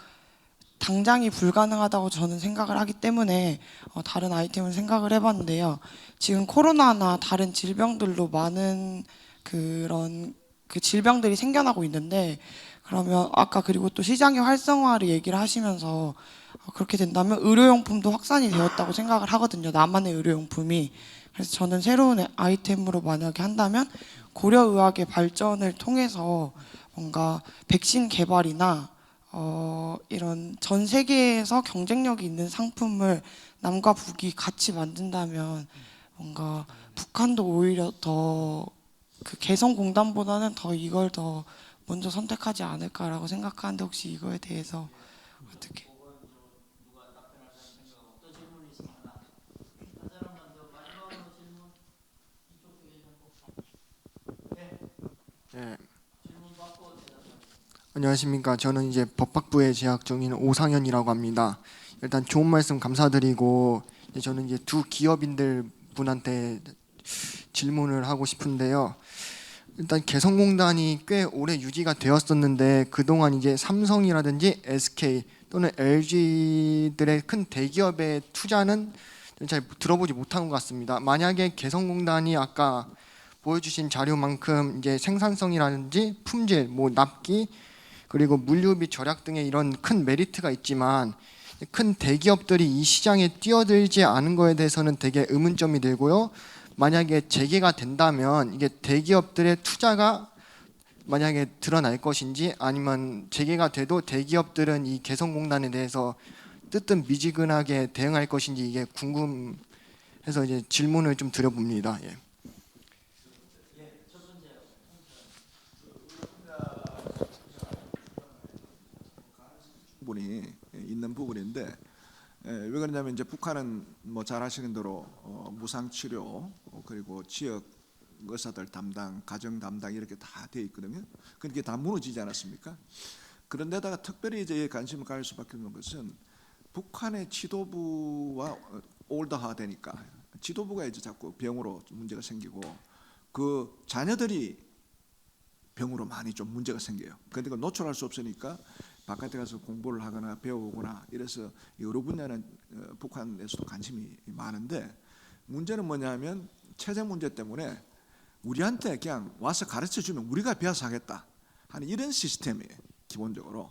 당장이 불가능하다고 저는 생각을 하기 때문에 다른 아이템을 생각을 해봤는데요. 지금 코로나나 다른 질병들로 많은 그런 그 질병들이 생겨나고 있는데, 그러면 아까 그리고 또 시장의 활성화를 얘기를 하시면서 그렇게 된다면 의료용품도 확산이 되었다고 생각을 하거든요. 나만의 의료용품이. 그래서 저는 새로운 아이템으로 만약에 한다면 고려의학의 발전을 통해서 뭔가 백신 개발이나 이런 전 세계에서 경쟁력이 있는 상품을 남과 북이 같이 만든다면 뭔가 북한도 오히려 더 그 개성공단보다는 더 이걸 더 먼저 선택하지 않을까라고 생각하는데, 혹시 이거에 대해서 어떻게? 네. 안녕하십니까. 저는 이제 법학부에 재학 중인 오상현이라고 합니다. 일단 좋은 말씀 감사드리고, 저는 이제 두 기업인들 분한테 질문을 하고 싶은데요. 일단 개성공단이 꽤 오래 유지가 되었었는데 그동안 이제 삼성이라든지 SK 또는 LG들의 큰 대기업의 투자는 잘 들어보지 못한 것 같습니다. 만약에 개성공단이 아까 보여주신 자료만큼 이제 생산성이라든지 품질, 뭐 납기 그리고 물류비 절약 등의 이런 큰 메리트가 있지만 큰 대기업들이 이 시장에 뛰어들지 않은 거에 대해서는 되게 의문점이 들고요. 만약에 재개가 된다면 이게 대기업들의 투자가 만약에 드러날 것인지, 아니면 재개가 돼도 대기업들은 이 개성공단에 대해서 뜨뜻미지근하게 대응할 것인지 이게 궁금해서 이제 질문을 좀 드려봅니다. 예. 부분이 있는 부분인데, 왜 그러냐면 이제 북한은 뭐 잘 아시는 대로 무상 치료 그리고 지역 의사들 담당, 가정 담당 이렇게 다 돼 있거든요. 그게 다 무너지지 않았습니까? 그런데다가 특별히 이제 관심을 가질 수밖에 없는 것은 북한의 지도부와 올드화되니까 지도부가 이제 자꾸 병으로 문제가 생기고 그 자녀들이 병으로 많이 좀 문제가 생겨요. 그런데 그걸 노출할 수 없으니까 바깥에 가서 공부를 하거나 배우거나 이래서 여러 분야는 북한에서도 관심이 많은데, 문제는 뭐냐면 체제 문제 때문에 우리한테 그냥 와서 가르쳐주면 우리가 배워서 하겠다 하는 이런 시스템이에요 기본적으로.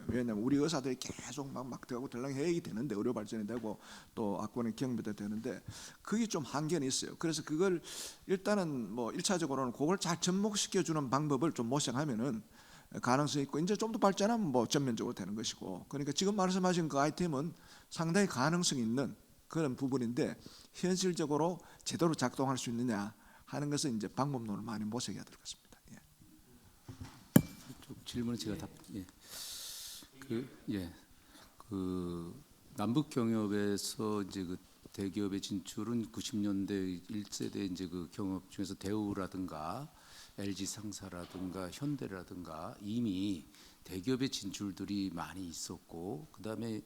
왜냐하면 우리 의사들이 계속 막 들어가고 덜렁해야 되는데, 의료 발전이 되고 또 악권의 경비도 되는데 그게 좀 한계는 있어요. 그래서 그걸 일단은 뭐 1차적으로는 그걸 잘 접목시켜주는 방법을 좀 모색하면은 가능성이 있고, 이제 좀 더 발전하면 뭐 전면적으로 되는 것이고, 그러니까 지금 말씀하신 그 아이템은 상당히 가능성이 있는 그런 부분인데 현실적으로 제대로 작동할 수 있느냐 하는 것은 이제 방법론을 많이 모색해야 될 것 같습니다. 예. 질문은 제가 답. 그 남북 경협에서 이제 그 대기업의 진출은 90년대 1세대 이제 그 경협 중에서 대우라든가 LG 상사라든가 현대라든가 이미 대기업의 진출들이 많이 있었고, 그다음에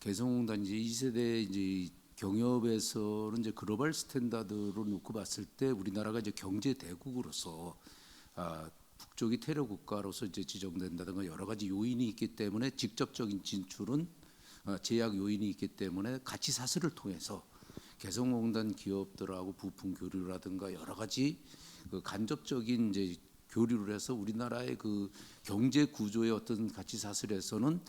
개성공단 이제 2세대 이제 경협에서는 이제 글로벌 스탠다드로 놓고 봤을 때 우리나라가 이제 경제 대국으로서 북쪽이 테러 국가로서 이제 지정된다든가 여러 가지 요인이 있기 때문에 직접적인 진출은 제약 요인이 있기 때문에 가치 사슬을 통해서 개성공단 기업들하고 부품 교류라든가 여러 가지 그 간접적인 이제 교류를 해서 우리나라의 그 경제 구조의 어떤 가치 사슬에서는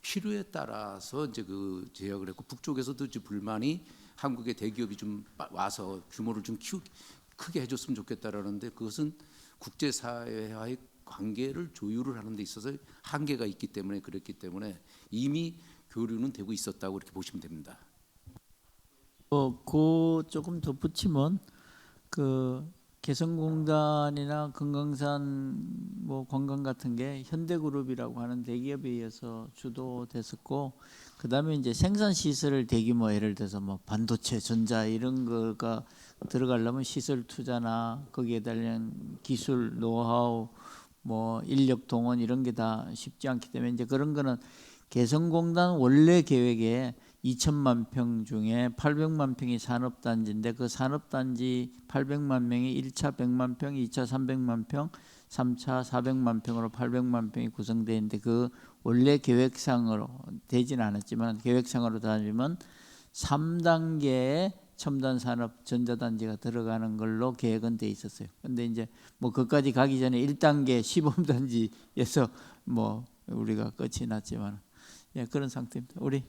필요에 따라서 이제 그 제약을 했고, 북쪽에서도 이제 불만이 한국의 대기업이 좀 와서 규모를 좀 크게 해줬으면 좋겠다라는데, 그것은 국제사회와의 관계를 조율을 하는 데 있어서 한계가 있기 때문에 그랬기 때문에 이미 교류는 되고 있었다고 이렇게 보시면 됩니다. 그 조금 덧붙이면 그 개성공단이나 금강산 뭐 관광 같은 게 현대그룹이라고 하는 대기업에 의해서 주도됐었고, 그다음에 이제 생산 시설을 대규모, 예를 들어서 뭐 반도체, 전자 이런 거가 들어가려면 시설 투자나 거기에 달린 기술, 노하우, 뭐 인력 동원 이런 게 다 쉽지 않기 때문에 이제 그런 거는 개성공단 원래 계획에 2천만 평 중에 800만 평이 산업단지인데, 그 산업단지 800만 명이 1차 100만 평, 2차 300만 평, 3차 400만 평으로 800만 평이 구성되어 있는데, 그 원래 계획상으로 되지는 않았지만 계획상으로 따지면 3단계의 첨단 산업 전자단지가 들어가는 걸로 계획은 돼 있었어요. 근데 이제 뭐 그까지 가기 전에 1단계 시범단지에서 뭐 우리가 끝이 났지만, 예, 그런 상태입니다. 우리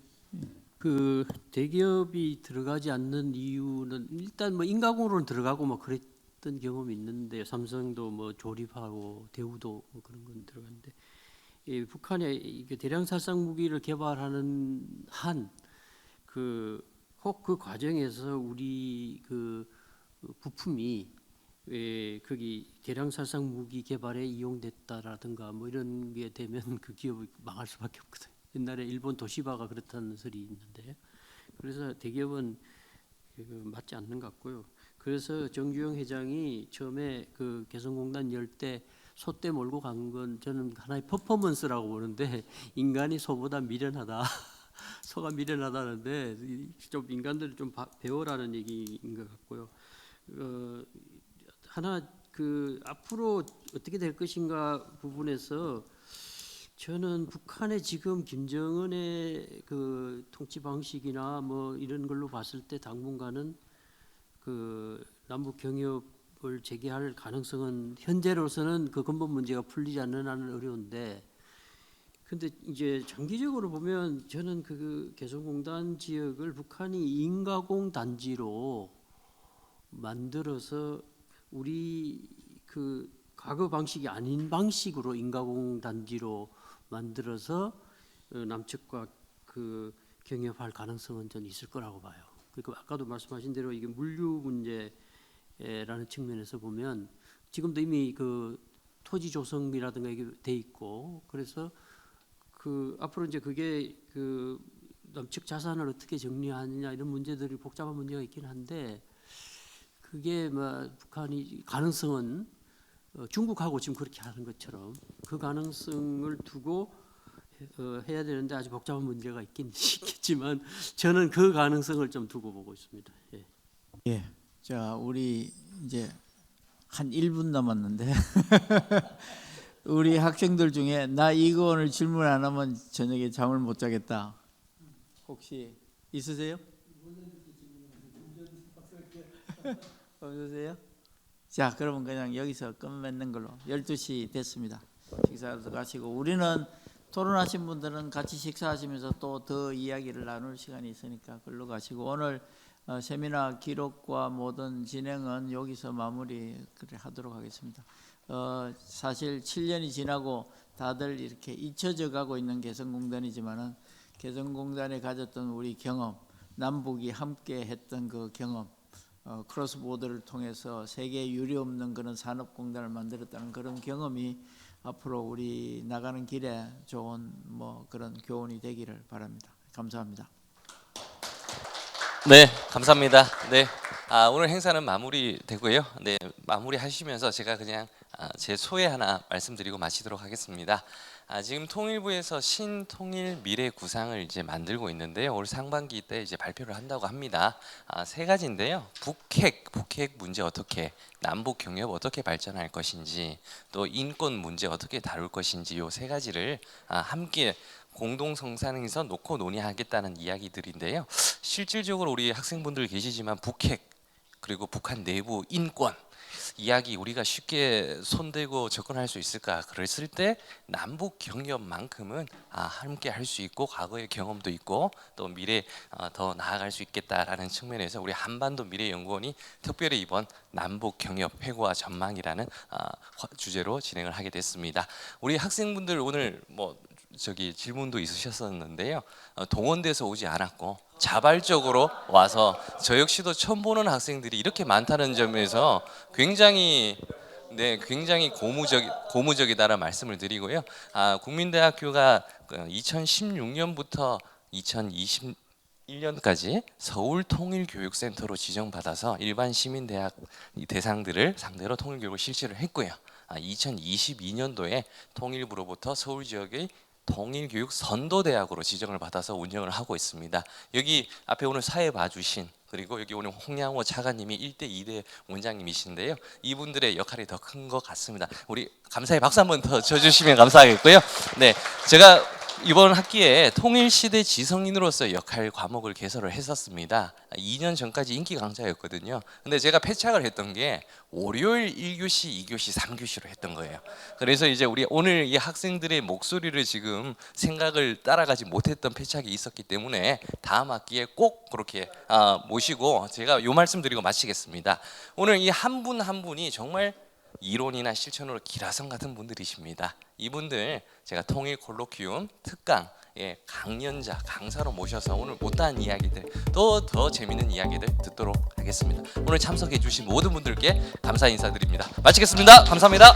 그 대기업이 들어가지 않는 이유는 일단 뭐 인가공으로는 들어가고 뭐 그랬던 경험이 있는데, 삼성도 뭐 조립하고 대우도 뭐 그런 건 들어갔는데, 이 북한에 이게 대량 살상 무기를 개발하는 한 꼭 그 과정에서 우리 그 부품이 거기 대량 살상 무기 개발에 이용됐다라든가 뭐 이런 게 되면 그 기업이 망할 수밖에 없거든요. 옛날에 일본 도시바가 그렇다는 설이 있는데, 그래서 대기업은 맞지 않는 것 같고요. 그래서 정주영 회장이 처음에 그 개성공단 열 때 소떼 몰고 간 건 저는 하나의 퍼포먼스라고 보는데, 인간이 소보다 미련하다. 소가 미련하다는데 좀 인간들 좀 배워라는 얘기인 것 같고요. 하나 그 앞으로 어떻게 될 것인가 부분에서 저는 북한의 지금 김정은의 그 통치 방식이나 뭐 이런 걸로 봤을 때 당분간은 그 남북 경협을 재개할 가능성은 현재로서는 그 근본 문제가 풀리지 않는 한은 어려운데, 근데 이제 장기적으로 보면 저는 그 개성공단 지역을 북한이 인가공 단지로 만들어서 우리 그 과거 방식이 아닌 방식으로 인가공 단지로 만들어서 남측과 그 경협할 가능성은 전 있을 거라고 봐요. 그리고 아까도 말씀하신 대로 이게 물류 문제라는 측면에서 보면 지금도 이미 그 토지 조성이라든가 이게 돼 있고, 그래서 그 앞으로 이제 그게 그 남측 자산을 어떻게 정리하느냐 이런 문제들이 복잡한 문제가 있긴 한데, 그게 뭐 북한이 가능성은 중국하고 지금 그렇게 하는 것처럼 그 가능성을 두고 해야 되는데, 아주 복잡한 문제가 있긴 있겠지만 저는 그 가능성을 좀 두고 보고 있습니다. 예. 예. 자, 우리 이제 한 1분 남았는데 우리 학생들 중에 나 이거 오늘 질문 안 하면 저녁에 잠을 못 자겠다, 혹시 있으세요? 없으세요? 자, 그러면 그냥 여기서 끝맺는 걸로. 12시 됐습니다. 식사도 가시고, 우리는 토론하신 분들은 같이 식사하시면서 또 더 이야기를 나눌 시간이 있으니까 글로 가시고, 오늘 세미나 기록과 모든 진행은 여기서 마무리 하도록 하겠습니다. 사실 7년이 지나고 다들 이렇게 잊혀져 가고 있는 개성공단이지만은, 개성공단에 가졌던 우리 경험, 남북이 함께 했던 그 경험, 크로스보더를 통해서 세계에 유례 없는 그런 산업공단을 만들었다는 그런 경험이 앞으로 우리 나가는 길에 좋은 뭐 그런 교훈이 되기를 바랍니다. 감사합니다. 네, 감사합니다. 네, 오늘 행사는 마무리되고요. 네, 마무리하시면서 제가 그냥 제 소회 하나 말씀드리고 마치도록 하겠습니다. 지금 통일부에서 신통일 미래 구상을 이제 만들고 있는데요. 올 상반기 때 이제 발표를 한다고 합니다. 세 가지인데요. 북핵 문제 어떻게, 남북 경협 어떻게 발전할 것인지, 또 인권 문제 어떻게 다룰 것인지, 요 세 가지를 함께 공동 성산에서 놓고 논의하겠다는 이야기들인데요. 실질적으로 우리 학생분들 계시지만 북핵, 그리고 북한 내부 인권 이야기 우리가 쉽게 손대고 접근할 수 있을까? 그랬을 때 남북 경협만큼은 함께 할 수 있고, 과거의 경험도 있고, 또 미래 더 나아갈 수 있겠다라는 측면에서 우리 한반도 미래연구원이 특별히 이번 남북 경협 회고와 전망이라는 주제로 진행을 하게 됐습니다. 우리 학생분들 오늘 뭐 저기 질문도 있으셨었는데요. 동원돼서 오지 않았고 자발적으로 와서 저 역시도 처음 보는 학생들이 이렇게 많다는 점에서 굉장히 고무적이다라는 말씀을 드리고요. 국민대학교가 2016년부터 2021년까지 서울통일교육센터로 지정받아서 일반 시민대학 대상들을 상대로 통일교육을 실시를 했고요. 2022년도에 통일부로부터 서울 지역의 통일교육 선도대학으로 지정을 받아서 운영을 하고 있습니다. 여기 앞에 오늘 사회 봐주신 그리고 여기 오늘 홍양호 차관님이 1대 2대 원장님이신데요. 이분들의 역할이 더 큰 것 같습니다. 우리 감사의 박수 한번 더 쳐주시면 감사하겠고요. 네, 제가 이번 학기에 통일시대 지성인으로서 역할 과목을 개설을 했었습니다. 2년 전까지 인기 강좌였거든요. 근데 제가 패착을 했던 게 월요일 1교시, 2교시, 3교시로 했던 거예요. 그래서 이제 우리 오늘 이 학생들의 목소리를 지금 생각을 따라가지 못했던 패착이 있었기 때문에 다음 학기에 꼭 그렇게 모시고 제가 요 말씀 드리고 마치겠습니다. 오늘 이 한 분 한 분이 정말 이론이나 실천으로 기라성 같은 분들이십니다. 이분들 제가 통일 콜로퀴움 특강 강연자 강사로 모셔서 오늘 못다한 이야기들 또 더 재밌는 이야기들 듣도록 하겠습니다. 오늘 참석해 주신 모든 분들께 감사 인사드립니다. 마치겠습니다. 감사합니다.